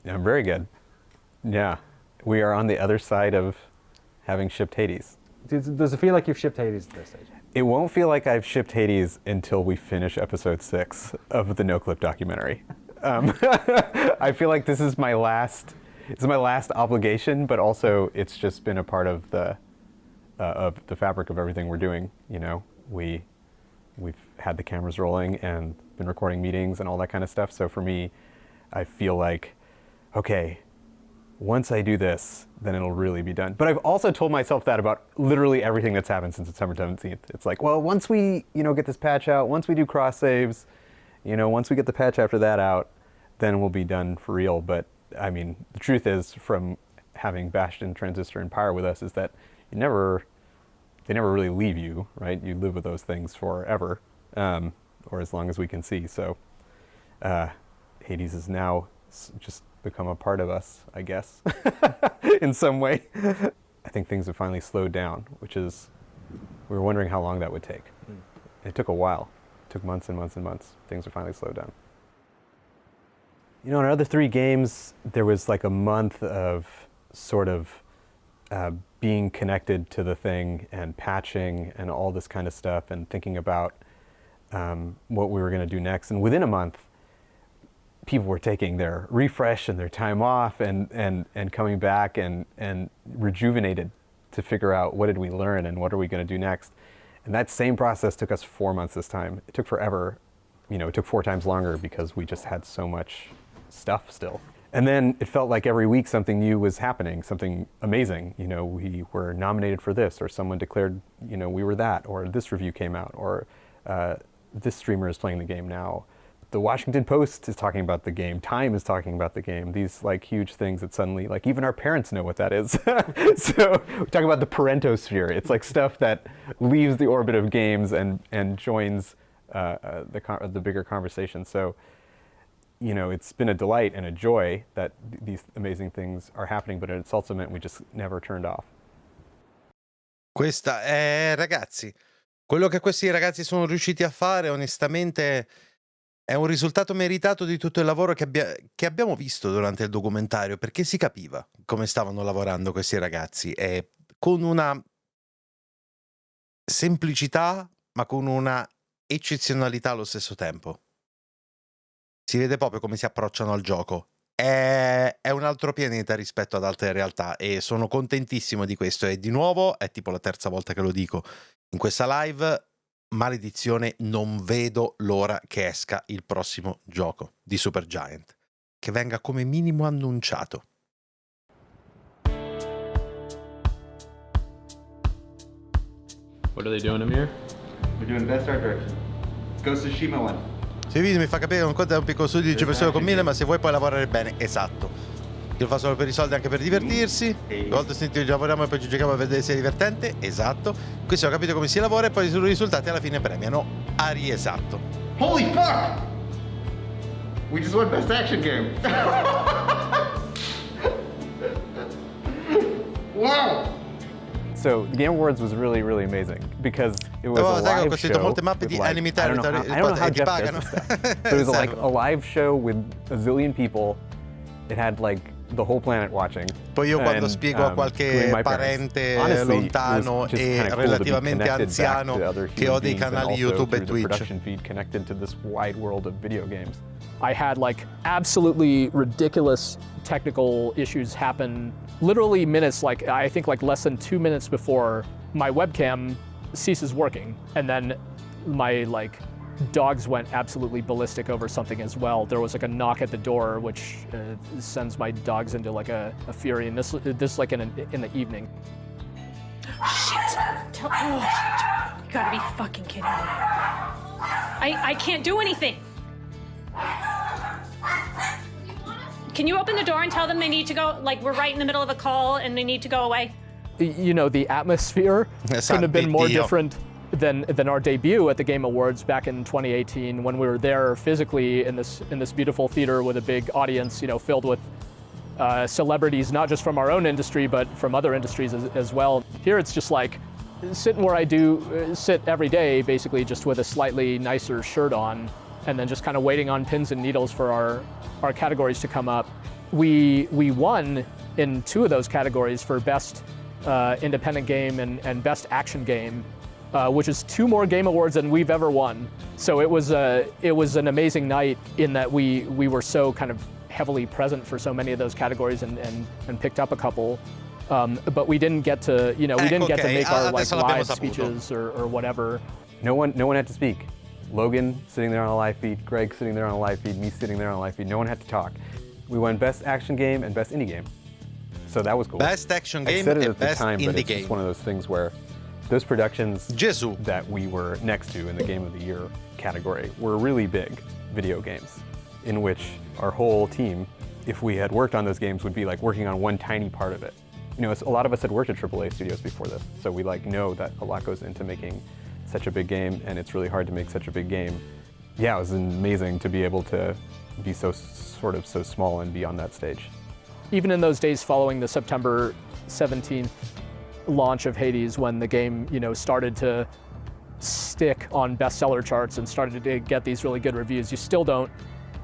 I'm very good. Yeah. We are on the other side of having shipped Hades. Does it feel like you've shipped Hades at this stage? It won't feel like I've shipped Hades until we finish episode 6 of the NoClip documentary. I feel like this is my last obligation, but also it's just been a part of the fabric of everything we're doing. You know, we've had the cameras rolling and been recording meetings and all that kind of stuff. So for me, I feel like, okay, once I do this, then it'll really be done. But I've also told myself that about literally everything that's happened since September 17th. It's like, well, once we, you know, get this patch out, once we do cross saves, you know, once we get the patch after that out, then we'll be done for real. But I mean, the truth is, from having Bastion, Transistor, and Pyre with us, is that they never really leave you, right? You live with those things forever, or as long as we can see. So Hades has now just become a part of us, I guess, in some way. I think things have finally slowed down, which is, we were wondering how long that would take. It took a while. It took months and months and months. Things have finally slowed down. You know, in our other 3 games, there was like a month of sort of being connected to the thing and patching and all this kind of stuff and thinking about what we were going to do next. And within a month, people were taking their refresh and their time off and coming back and rejuvenated to figure out what did we learn and what are we going to do next. And that same process took us 4 months this time. It took forever. You know, it took 4 times longer because we just had so much stuff still. And then it felt like every week something new was happening, something amazing. You know, we were nominated for this, or someone declared, you know, we were that, or this review came out, or this streamer is playing the game now. The Washington Post is talking about the game. Time is talking about the game. These like huge things that suddenly, like even our parents know what that is. So we talk about the parentosphere. It's like stuff that leaves the orbit of games and joins the bigger conversation. So, you know, it's been a delight and a joy that these amazing things are happening, but it's also meant we just never turned off. Questa è, ragazzi, quello che questi ragazzi sono riusciti a fare, onestamente, è un risultato meritato di tutto il lavoro che abbiamo visto durante il documentario, perché si capiva come stavano lavorando questi ragazzi, e con una semplicità, ma con una eccezionalità allo stesso tempo. Si vede proprio come si approcciano al gioco. È un altro pianeta rispetto ad altre realtà, e sono contentissimo di questo. E di nuovo, è tipo la terza volta che lo dico, in questa live, maledizione, non vedo l'ora che esca il prossimo gioco di Supergiant, che venga come minimo annunciato. What are they doing, Amir? We're doing best art direction. Ghost of Tsushima one. Se video mi fa capire che un conto è un piccolo studio di 10 persone con 1000, ma se vuoi puoi lavorare bene, esatto. Io lo fa solo per i soldi, anche per divertirsi. Una volta sentito che lavoriamo e poi ci giochiamo a vedere se è divertente, esatto. Qui ho capito come si lavora e poi i risultati alla fine premiano. Ari, esatto. Holy fuck! We just won best action game. Wow! So the Game Awards was really, really amazing because it was a live show. Molte mappe di Enemy Territory, I don't know how Jeff does this stuff. So it was like a live show with a zillion people. It had like the whole planet watching. Poi io quando spiego a qualche parente lontano e relativamente anziano che ho dei canali YouTube e Twitch. Production feed connected to this wide world of video games. I had like absolutely ridiculous technical issues happen literally minutes, like I think like less than 2 minutes before my webcam ceases working, and then my like dogs went absolutely ballistic over something as well. There was like a knock at the door, which sends my dogs into like a fury, and this like in the evening. Shit! You gotta be fucking kidding me. I can't do anything. Can you open the door and tell them they need to go, like we're right in the middle of a call and they need to go away? You know, the atmosphere couldn't have been more different than our debut at the Game Awards back in 2018 when we were there physically in this beautiful theater with a big audience, you know, filled with celebrities, not just from our own industry, but from other industries as well. Here it's just like sitting where I do sit every day, basically just with a slightly nicer shirt on, and then just kind of waiting on pins and needles for our categories to come up. We won in 2 of those categories for Best Independent Game and Best Action Game, which is 2 more Game Awards than we've ever won. So it was an amazing night in that we were so kind of heavily present for so many of those categories and picked up a couple. But we didn't get to, you know, we didn't get to make our like live speeches or whatever. No one had to speak. Logan sitting there on a live feed, Greg sitting there on a live feed, me sitting there on a live feed. No one had to talk. We won Best Action Game and Best Indie Game. So that was cool. Best Action Game I said it and at the Best time, but Indie it's Game. just one of those things where those productions that we were next to in the Game of the Year category were really big video games in which our whole team, if we had worked on those games, would be like working on one tiny part of it. You know, a lot of us had worked at AAA studios before this, so we like know that a lot goes into making such a big game, and it's really hard to make such a big game. Yeah, it was amazing to be able to be so small and be on that stage. Even in those days following the September 17th launch of Hades, when the game, you know, started to stick on bestseller charts and started to get these really good reviews, you still don't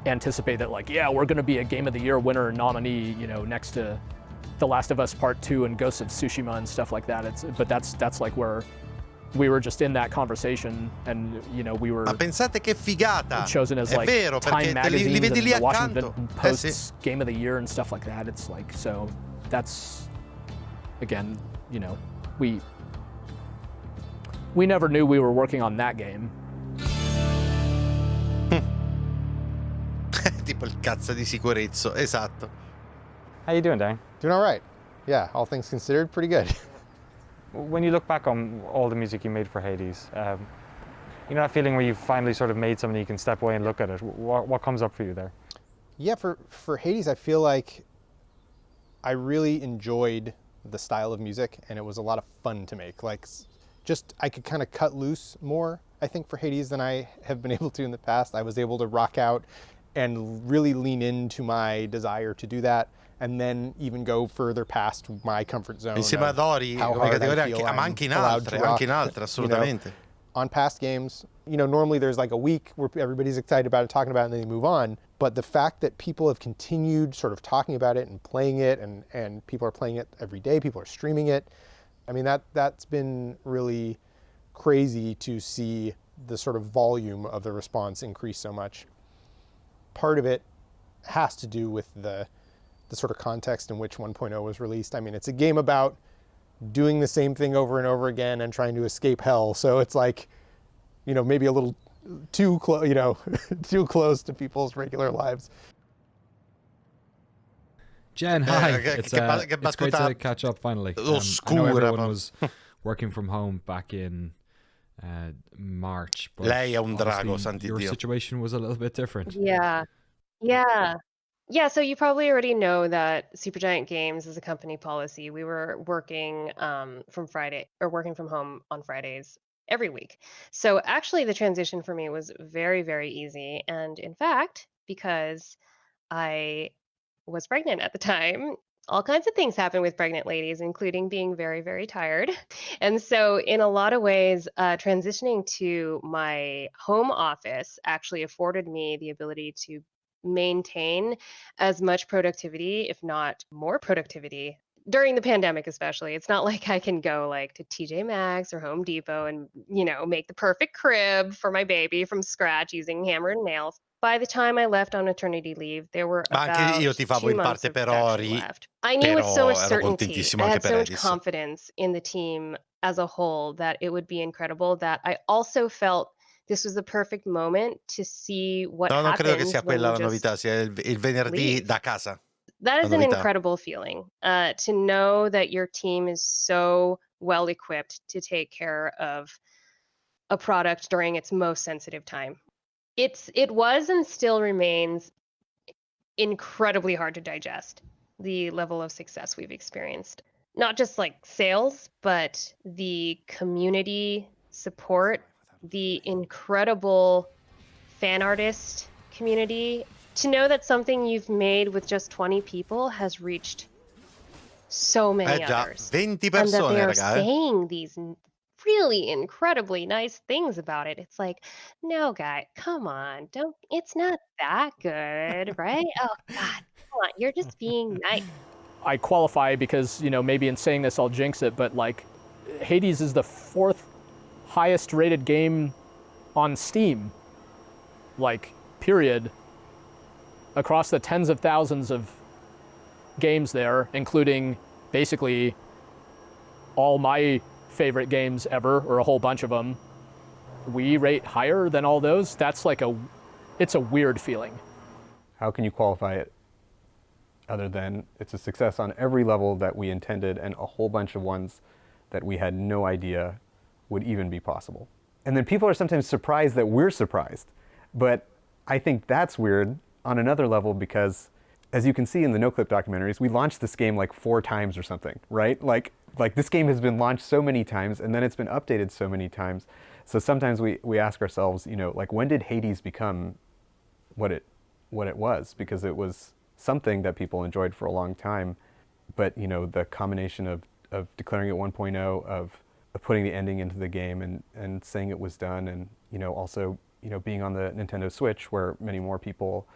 anticipate that like, yeah, we're going to be a Game of the Year winner nominee, you know, next to The Last of Us Part 2 and Ghost of Tsushima and stuff like that. But that's like where we were just in that conversation, and you know we were. Ma pensate che figata! Chosen as È like vero, Time magazines li vedi lì and the Washington accanto. Post's Game of the Year and stuff like that. It's like, so that's again, you know, we never knew we were working on that game. Tipo il cazzo di sicurezzo, esatto. How you doing, Dan? Doing all right. Yeah, all things considered, pretty good. When you look back on all the music you made for Hades, you know that feeling where you finally sort of made something you can step away and look at it? What comes up for you there? Yeah, for Hades, I feel like I really enjoyed the style of music, and it was a lot of fun to make. Like, just I could kind of cut loose more, I think, for Hades than I have been able to in the past. I was able to rock out and really lean into my desire to do that, and then even go further past my comfort zone. Insieme ad Ori, come categoria, ma anche in altre, assolutamente. You know, on past games, you know, normally there's like a week where everybody's excited about it, talking about it, and then they move on. But the fact that people have continued sort of talking about it and playing it, and people are playing it every day, people are streaming it. I mean, that's been really crazy to see the sort of volume of the response increase so much. Part of it has to do with the sort of context in which 1.0 was released. I mean, it's a game about doing the same thing over and over again and trying to escape hell. So it's like, maybe a little too close, too close to people's regular lives. Jen, hi. It's great to catch up finally. I know everyone was working from home back in March, but lei è un drago, your situation was a little bit different. Yeah, so you probably already know that Supergiant Games is a company policy. We were working working from home on Fridays every week. So actually the transition for me was very, very easy. And in fact, because I was pregnant at the time, all kinds of things happen with pregnant ladies, including being very, very tired. And so in a lot of ways, transitioning to my home office actually afforded me the ability to maintain as much productivity, if not more productivity, during the pandemic especially. It's not like I can go like to TJ Maxx or Home Depot and, make the perfect crib for my baby from scratch using hammer and nails. By the time I left on maternity leave, there were about anche io ti favo 2 in months parte of per production Ori, left. I knew with so much ero certainty, contentissimo I anche had per so much Edis. confidence in the team as a whole that it would be incredible, that I also felt this was the perfect moment to see what No, non credo che happens sia when quella you la just novità, sia il venerdì leave. da casa. That La is an novità. incredible feeling, to know that your team is so well equipped to take care of a product during its most sensitive time. It was and still remains incredibly hard to digest, the level of success we've experienced. Not just like sales, but the community support, the incredible fan artist community. To know that something you've made with just 20 people has reached so many già, others. 20 And that persone, they are raga, saying these really incredibly nice things about it. It's like, no, guy, come on, it's not that good, right? Oh, God, come on, you're just being nice. I qualify because, maybe in saying this I'll jinx it, but like Hades is the 4th highest rated game on Steam, like, period, across the tens of thousands of games there, including basically all my favorite games ever, or a whole bunch of them. We rate higher than all those. That's like it's a weird feeling. How can you qualify it other than it's a success on every level that we intended and a whole bunch of ones that we had no idea would even be possible? And then people are sometimes surprised that we're surprised. But I think that's weird on another level because, as you can see in the NoClip documentaries, we launched this game like 4 times or something, right? Like this game has been launched so many times and then it's been updated so many times. So sometimes we ask ourselves, like, when did Hades become what it was? Because it was something that people enjoyed for a long time. But, the combination of declaring it 1.0, of putting the ending into the game and saying it was done, and, also, being on the Nintendo Switch where many more people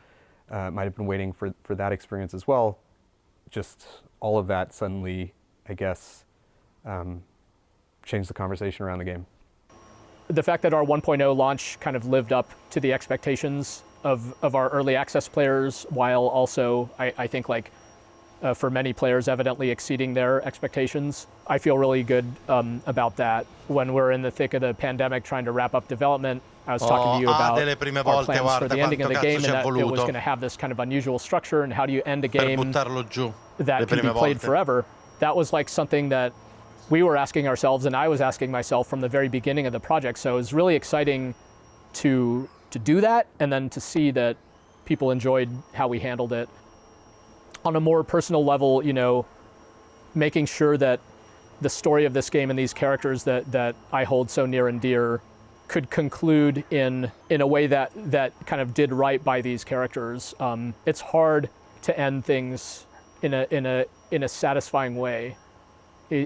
might have been waiting for that experience as well. Just all of that suddenly, I guess, changed the conversation around the game. The fact that our 1.0 launch kind of lived up to the expectations of our early access players, while also, I think, like, for many players evidently exceeding their expectations. I feel really good about that. When we're in the thick of the pandemic trying to wrap up development, I was talking to you about delle prime our volte, plans for the ending of the game, and that it was voluto going to have this kind of unusual structure, and how do you end a per game buttarlo giù that le can be prime played volte. forever. That was like something that we were asking ourselves, and I was asking myself from the very beginning of the project. So it was really exciting to do that, and then to see that people enjoyed how we handled it. On a more personal level, making sure that the story of this game and these characters that I hold so near and dear could conclude in a way that kind of did right by these characters. It's hard to end things in a satisfying way.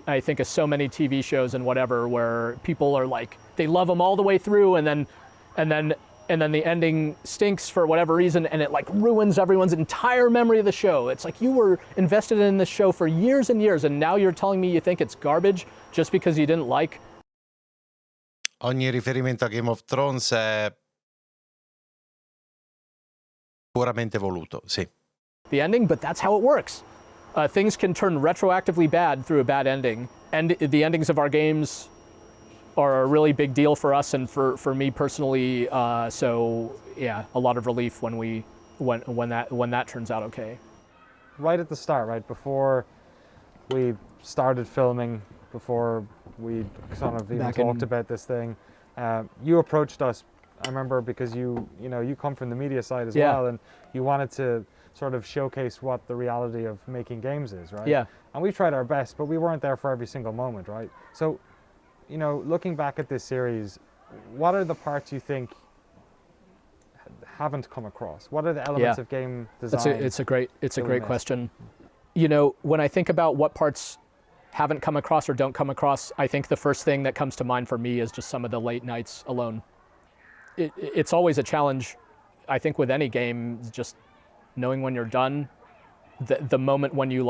I think of so many TV shows and whatever where people are like, they love them all the way through, and then the ending stinks for whatever reason, and it like ruins everyone's entire memory of the show. It's like you were invested in this show for years and years, and now you're telling me you think it's garbage just because you didn't like. Ogni riferimento a Game of Thrones è puramente voluto, sì. The ending, but that's how it works. Things can turn retroactively bad through a bad ending, the endings of our games are a really big deal for us and for me personally. So yeah, a lot of relief when that turns out okay. Right at the start, right before we started filming, before we sort of even talked about this thing, you approached us. I remember because you come from the media side as well, and you wanted to sort of showcase what the reality of making games is, right? Yeah. And we tried our best, but we weren't there for every single moment, right? So, looking back at this series, what are the parts you think haven't come across? What are the elements of game design? It's a great question. When I think about what parts haven't come across or don't come across, I think the first thing that comes to mind for me is just some of the late nights alone. It's always a challenge, I think, with any game, just knowing when you're done. The moment when you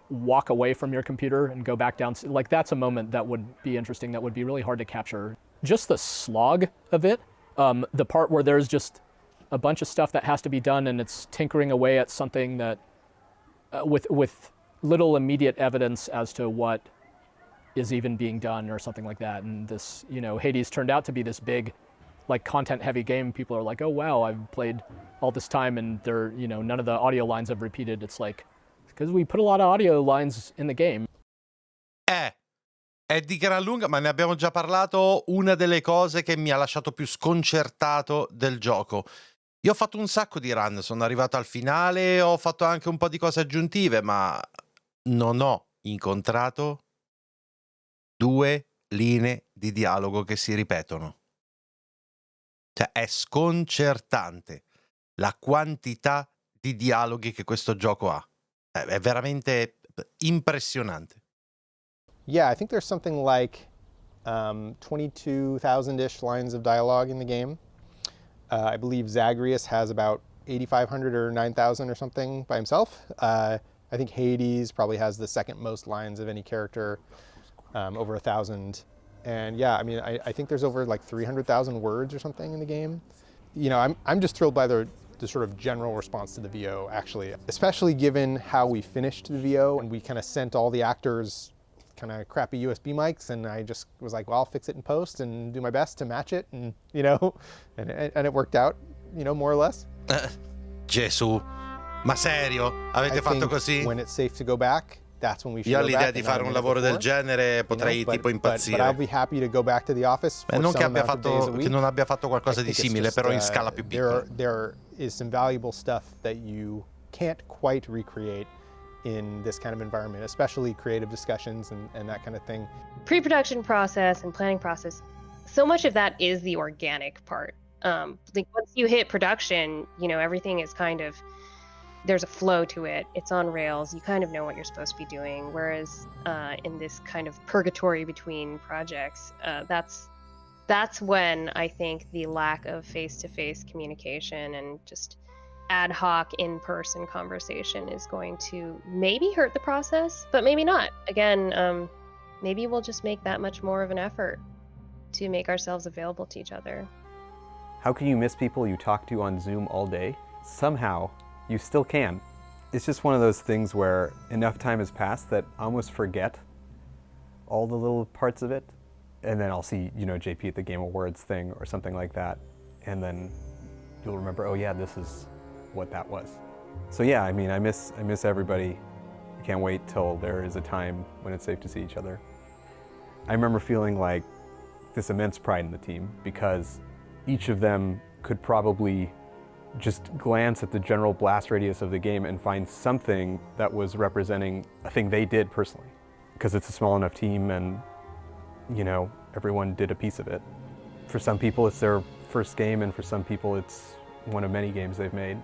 walk away from your computer and go back down, that's a moment that would be interesting, that would be really hard to capture. Just the slog of it, the part where there's just a bunch of stuff that has to be done and it's tinkering away at something that with little immediate evidence as to what is even being done or something like that. And this, Hades turned out to be this big, content heavy game. People are like, oh wow, I've played all this time and none of the audio lines have repeated. It's because we put a lot of audio lines in the game. È di gran lunga, ma ne abbiamo già parlato, una delle cose che mi ha lasciato più sconcertato del gioco. Io ho fatto un sacco di run, sono arrivato al finale, ho fatto anche un po' di cose aggiuntive, ma non ho incontrato 2 linee di dialogo che si ripetono. Cioè, è sconcertante la quantità di dialoghi che questo gioco ha. È veramente impressionante. Yeah, I think there's something like 22,000-ish lines of dialogue in the game. I believe Zagreus has about 8,500 or 9,000 or something by himself. I think Hades probably has the second most lines of any character, over 1,000. And yeah, I mean, I think there's over 300,000 words or something in the game. I'm just thrilled by the sort of general response to the VO, actually, especially given how we finished the VO and we kind of sent all the actors kind of crappy USB mics, and I just was like, well, I'll fix it in post and do my best to match it, and and it worked out, more or less. Gesù, ma serio? Avete fatto così? When it's safe to go back, that's when we should Io go all'idea back, di fare un lavoro del genere potrei tipo impazzire. But I'll be happy to go back to the office for non some che amount of days a week. Che non abbia fatto qualcosa di simile, just, però in scala più piccola. There is some valuable stuff that you can't quite recreate in this kind of environment, especially creative discussions and that kind of thing. Pre-production process and planning process, so much of that is the organic part. Once you hit production, everything is kind of, there's a flow to it. It's on rails. You kind of know what you're supposed to be doing. Whereas in this kind of purgatory between projects, that's when I think the lack of face-to-face communication and just ad hoc in-person conversation is going to maybe hurt the process, but maybe not. Again, maybe we'll just make that much more of an effort to make ourselves available to each other. How can you miss people you talk to on Zoom all day? Somehow, you still can. It's just one of those things where enough time has passed that I almost forget all the little parts of it. And then I'll see, JP at the Game Awards thing or something like that. And then you'll remember, oh yeah, this is what that was. So yeah, I mean, I miss everybody. I can't wait till there is a time when it's safe to see each other. I remember feeling like this immense pride in the team because each of them could probably just glance at the general blast radius of the game and find something that was representing a thing they did personally. Because it's a small enough team and, everyone did a piece of it. For some people it's their first game, and for some people it's one of many games they've made.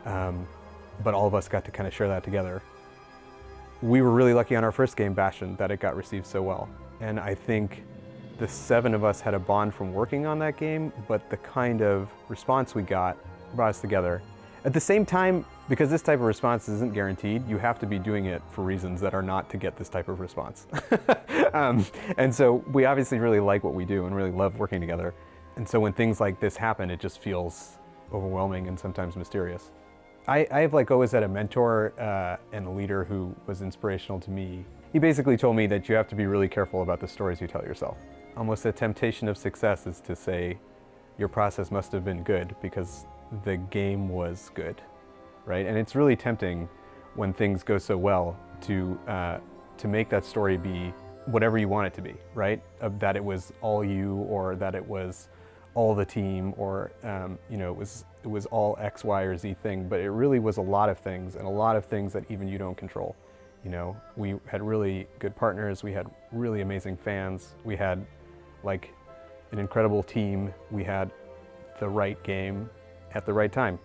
But all of us got to kind of share that together. We were really lucky on our first game, Bastion, that it got received so well. And I think the 7 of us had a bond from working on that game, but the kind of response we got brought us together. At the same time, because this type of response isn't guaranteed, you have to be doing it for reasons that are not to get this type of response. And so we obviously really like what we do and really love working together. And so when things like this happen, it just feels overwhelming and sometimes mysterious. I have always had a mentor and a leader who was inspirational to me. He basically told me that you have to be really careful about the stories you tell yourself. Almost a temptation of success is to say your process must have been good because the game was good, right? And it's really tempting when things go so well to make that story be whatever you want it to be, right? That it was all you, or that it was all the team, or you know, it was all X, Y, or Z thing, but it really was a lot of things, and a lot of things that even you don't control. You know, we had really good partners, we had really amazing fans, we had like an incredible team, we had the right game at the right time.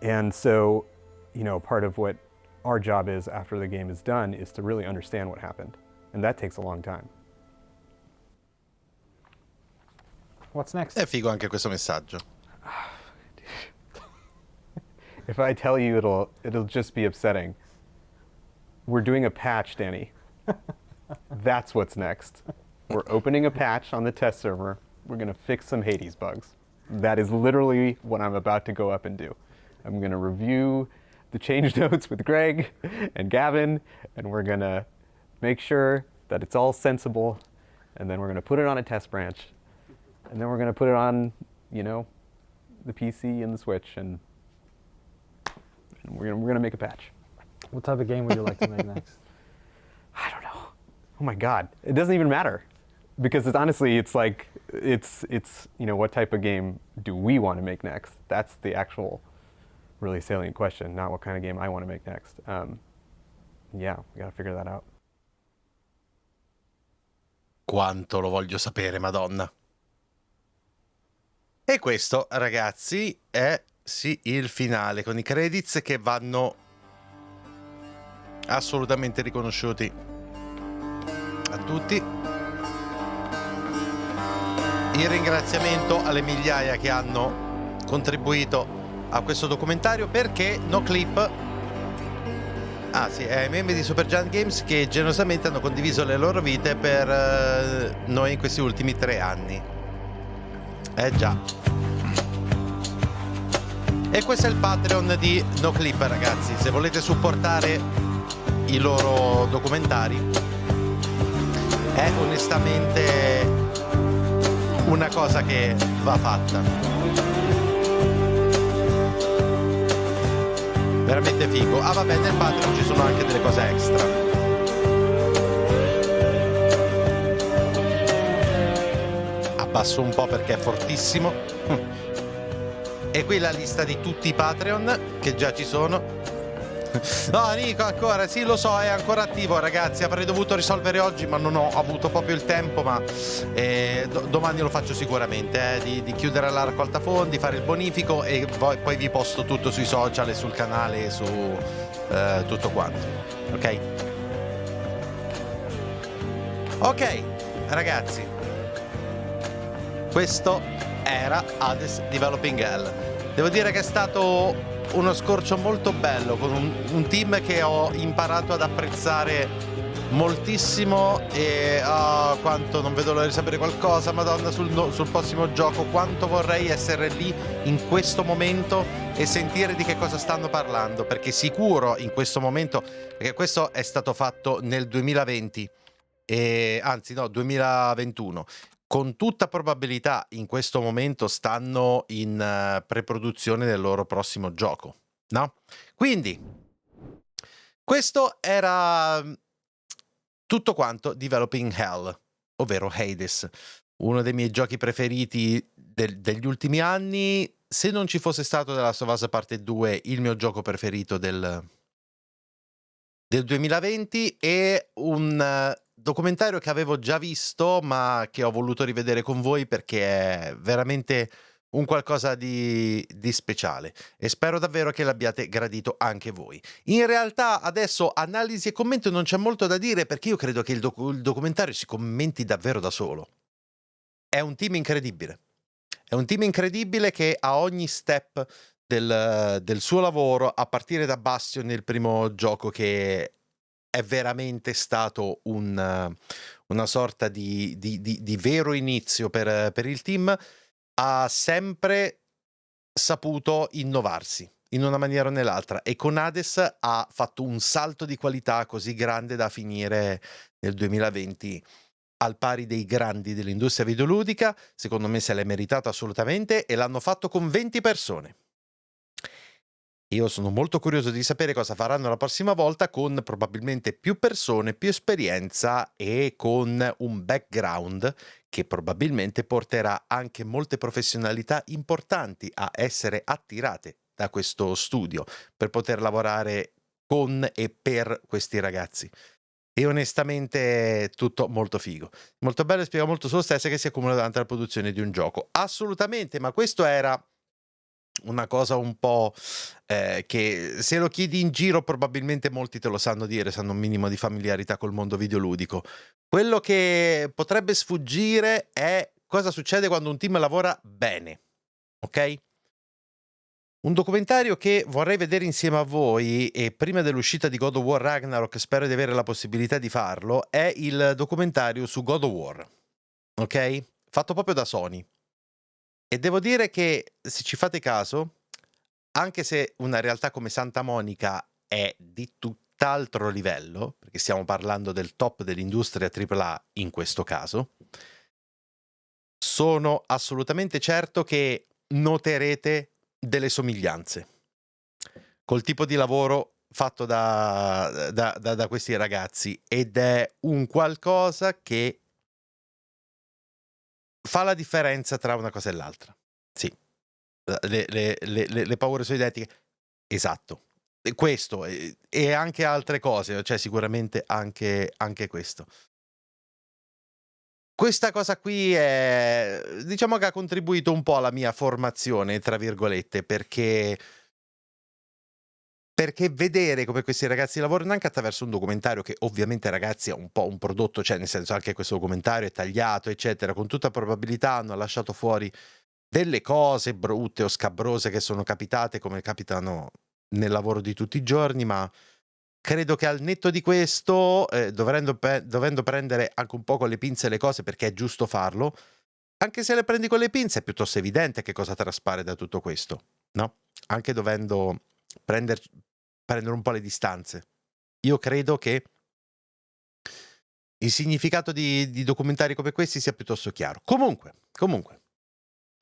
And so, you know, part of what our job is after the game is done is to really understand what happened. And that takes a long time. What's next? È figo anche questo messaggio. If I tell you, it'll just be upsetting. We're doing a patch, Danny. That's what's next. We're opening a patch on the test server. We're gonna fix some Hades bugs. That is literally what I'm about to go up and do. I'm gonna review the change notes with Greg and Gavin, and we're gonna make sure that it's all sensible, and then we're gonna put it on a test branch, and then we're gonna put it on, you know, the PC and the Switch, and we're gonna make a patch. What type of game would you like to make next? I don't know. Oh my God, it doesn't even matter, because it's honestly, it's like, it's you know, what type of game do we want to make next? That's the actual really salient question, not what kind of game I want to make next. Yeah, we gotta figure that out. Quanto lo voglio sapere, Madonna. E questo, ragazzi, è sì il finale, con i credits che vanno assolutamente riconosciuti a tutti. Il ringraziamento alle migliaia che hanno contribuito a questo documentario, perché NoClip, ai membri di Supergiant Games che generosamente hanno condiviso le loro vite per noi in questi ultimi 3 anni. Già. E questo è il Patreon di NoClip, ragazzi. Se volete supportare i loro documentari, è onestamente una cosa che va fatta. Veramente figo. Vabbè, nel Patreon ci sono anche delle cose extra. Abbasso un po' perché è fortissimo. E qui la lista di tutti i Patreon che già ci sono. No, Nico, ancora, sì, lo so, è ancora attivo, ragazzi. Avrei dovuto risolvere oggi, ma non ho avuto proprio il tempo. Ma domani lo faccio sicuramente, di chiudere la raccolta fondi, fare il bonifico, e poi vi posto tutto sui social e sul canale e su tutto quanto. Ok? Ok, ragazzi, questo era Hades Developing Hell. Devo dire che è stato uno scorcio molto bello, con un team che ho imparato ad apprezzare moltissimo, e quanto non vedo l'ora di sapere qualcosa, Madonna, sul prossimo gioco. Quanto vorrei essere lì in questo momento e sentire di che cosa stanno parlando, perché sicuro in questo momento, perché questo è stato fatto nel 2020, anzi no, 2021. Con tutta probabilità in questo momento stanno in preproduzione del loro prossimo gioco, no? Quindi questo era tutto quanto Developing Hell, ovvero Hades, uno dei miei giochi preferiti degli ultimi anni. Se non ci fosse stato The Last of Us Parte 2, il mio gioco preferito del 2020, e un documentario che avevo già visto ma che ho voluto rivedere con voi perché è veramente un qualcosa di speciale, e spero davvero che l'abbiate gradito anche voi. In realtà adesso analisi e commento non c'è molto da dire, perché io credo che il documentario si commenti davvero da solo. È un team incredibile, che a ogni step del suo lavoro, a partire da Bastion, il primo gioco, che è veramente stato una sorta di vero inizio per il team, ha sempre saputo innovarsi, in una maniera o nell'altra, e con Hades ha fatto un salto di qualità così grande da finire nel 2020 al pari dei grandi dell'industria videoludica. Secondo me se l'è meritato assolutamente, e l'hanno fatto con 20 persone. Io sono molto curioso di sapere cosa faranno la prossima volta, con probabilmente più persone, più esperienza e con un background che probabilmente porterà anche molte professionalità importanti a essere attirate da questo studio per poter lavorare con e per questi ragazzi. E onestamente è tutto molto figo, molto bello, e spiega molto sullo stesso che si accumula davanti alla produzione di un gioco. Assolutamente, ma questo era una cosa un po' che se lo chiedi in giro probabilmente molti te lo sanno dire, se hanno un minimo di familiarità col mondo videoludico. Quello che potrebbe sfuggire è cosa succede quando un team lavora bene, ok? Un documentario che vorrei vedere insieme a voi, e prima dell'uscita di God of War Ragnarok spero di avere la possibilità di farlo, è il documentario su God of War, ok? Fatto proprio da Sony. E devo dire che, se ci fate caso, anche se una realtà come Santa Monica è di tutt'altro livello, perché stiamo parlando del top dell'industria AAA in questo caso, sono assolutamente certo che noterete delle somiglianze col tipo di lavoro fatto da questi ragazzi, ed è un qualcosa che fa la differenza tra una cosa e l'altra. Sì, le paure sono identiche. Esatto. E questo e anche altre cose, cioè sicuramente anche questo. Questa cosa qui è, diciamo che ha contribuito un po' alla mia formazione, tra virgolette, perché vedere come questi ragazzi lavorano anche attraverso un documentario, che ovviamente, ragazzi, è un po' un prodotto, cioè nel senso anche questo documentario è tagliato, eccetera, con tutta probabilità hanno lasciato fuori delle cose brutte o scabrose che sono capitate, come capitano nel lavoro di tutti i giorni, ma credo che al netto di questo, dovendo prendere anche un po' con le pinze le cose, perché è giusto farlo, anche se le prendi con le pinze è piuttosto evidente che cosa traspare da tutto questo, no? Anche dovendo prendere un po' le distanze. Io credo che il significato di documentari come questi sia piuttosto chiaro. Comunque,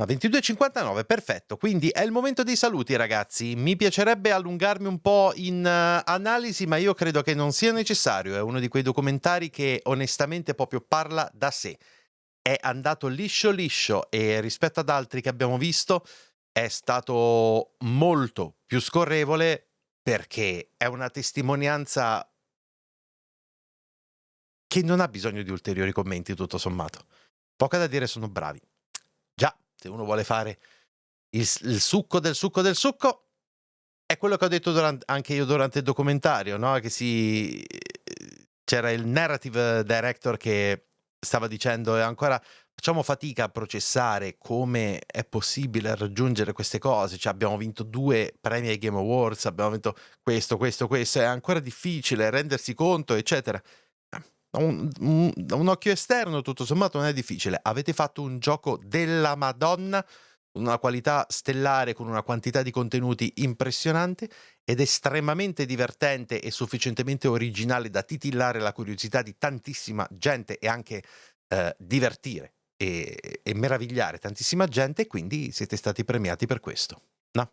a 22:59, perfetto, quindi è il momento dei saluti, ragazzi. Mi piacerebbe allungarmi un po' in analisi, ma io credo che non sia necessario. È uno di quei documentari che onestamente proprio parla da sé. È andato liscio, e rispetto ad altri che abbiamo visto è stato molto più scorrevole, perché è una testimonianza che non ha bisogno di ulteriori commenti, tutto sommato. Poco da dire, sono bravi. Già, se uno vuole fare il succo del succo del succo, è quello che ho detto anche io durante il documentario, no? Che c'era il narrative director che stava dicendo, e ancora facciamo fatica a processare come è possibile raggiungere queste cose, cioè abbiamo vinto 2 premi ai Game Awards, abbiamo vinto questo, è ancora difficile rendersi conto, eccetera. Da un occhio esterno tutto sommato non è difficile. Avete fatto un gioco della Madonna, con una qualità stellare, con una quantità di contenuti impressionante ed estremamente divertente e sufficientemente originale da titillare la curiosità di tantissima gente, e anche divertire e meravigliare tantissima gente, e quindi siete stati premiati per questo, no?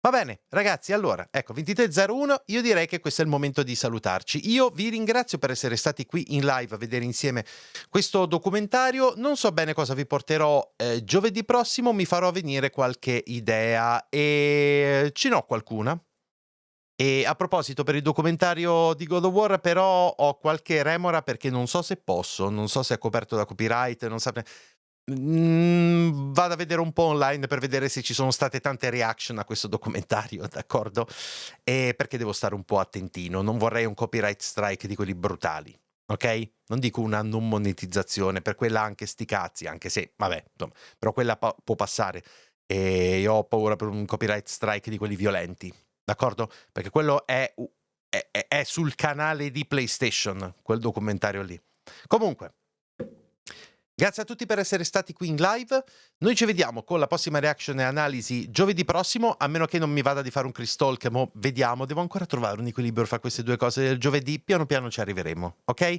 Va bene, ragazzi, allora, ecco, 23:01, io direi che questo è il momento di salutarci. Io vi ringrazio per essere stati qui in live a vedere insieme questo documentario. Non so bene cosa vi porterò giovedì prossimo, mi farò venire qualche idea, e ce n'ho qualcuna. E a proposito, per il documentario di God of War però ho qualche remora, perché non so se posso, non so se è coperto da copyright, non saprei. Vado a vedere un po' online per vedere se ci sono state tante reaction a questo documentario, d'accordo? E perché devo stare un po' attentino, non vorrei un copyright strike di quelli brutali, ok? Non dico una non monetizzazione, per quella anche sti cazzi, anche se, vabbè, insomma, però quella può passare, e io ho paura per un copyright strike di quelli violenti, d'accordo? Perché quello è sul canale di PlayStation, quel documentario lì. Comunque, Grazie a tutti per essere stati qui in live. Noi ci vediamo con la prossima reaction e analisi giovedì prossimo, a meno che non mi vada di fare un Kristal, che mo vediamo, devo ancora trovare un equilibrio fra queste due cose del giovedì, piano piano ci arriveremo, ok?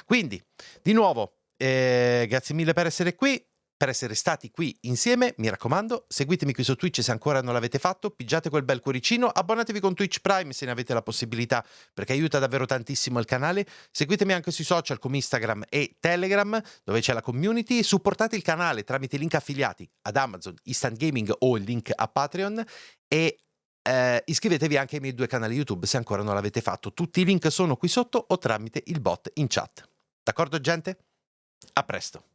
Quindi, di nuovo, grazie mille per essere qui, per essere stati qui insieme, mi raccomando, seguitemi qui su Twitch se ancora non l'avete fatto, pigiate quel bel cuoricino, abbonatevi con Twitch Prime se ne avete la possibilità, perché aiuta davvero tantissimo il canale, seguitemi anche sui social come Instagram e Telegram, dove c'è la community, supportate il canale tramite link affiliati ad Amazon, Instant Gaming o il link a Patreon, e iscrivetevi anche ai miei 2 canali YouTube se ancora non l'avete fatto, tutti i link sono qui sotto o tramite il bot in chat. D'accordo gente? A presto!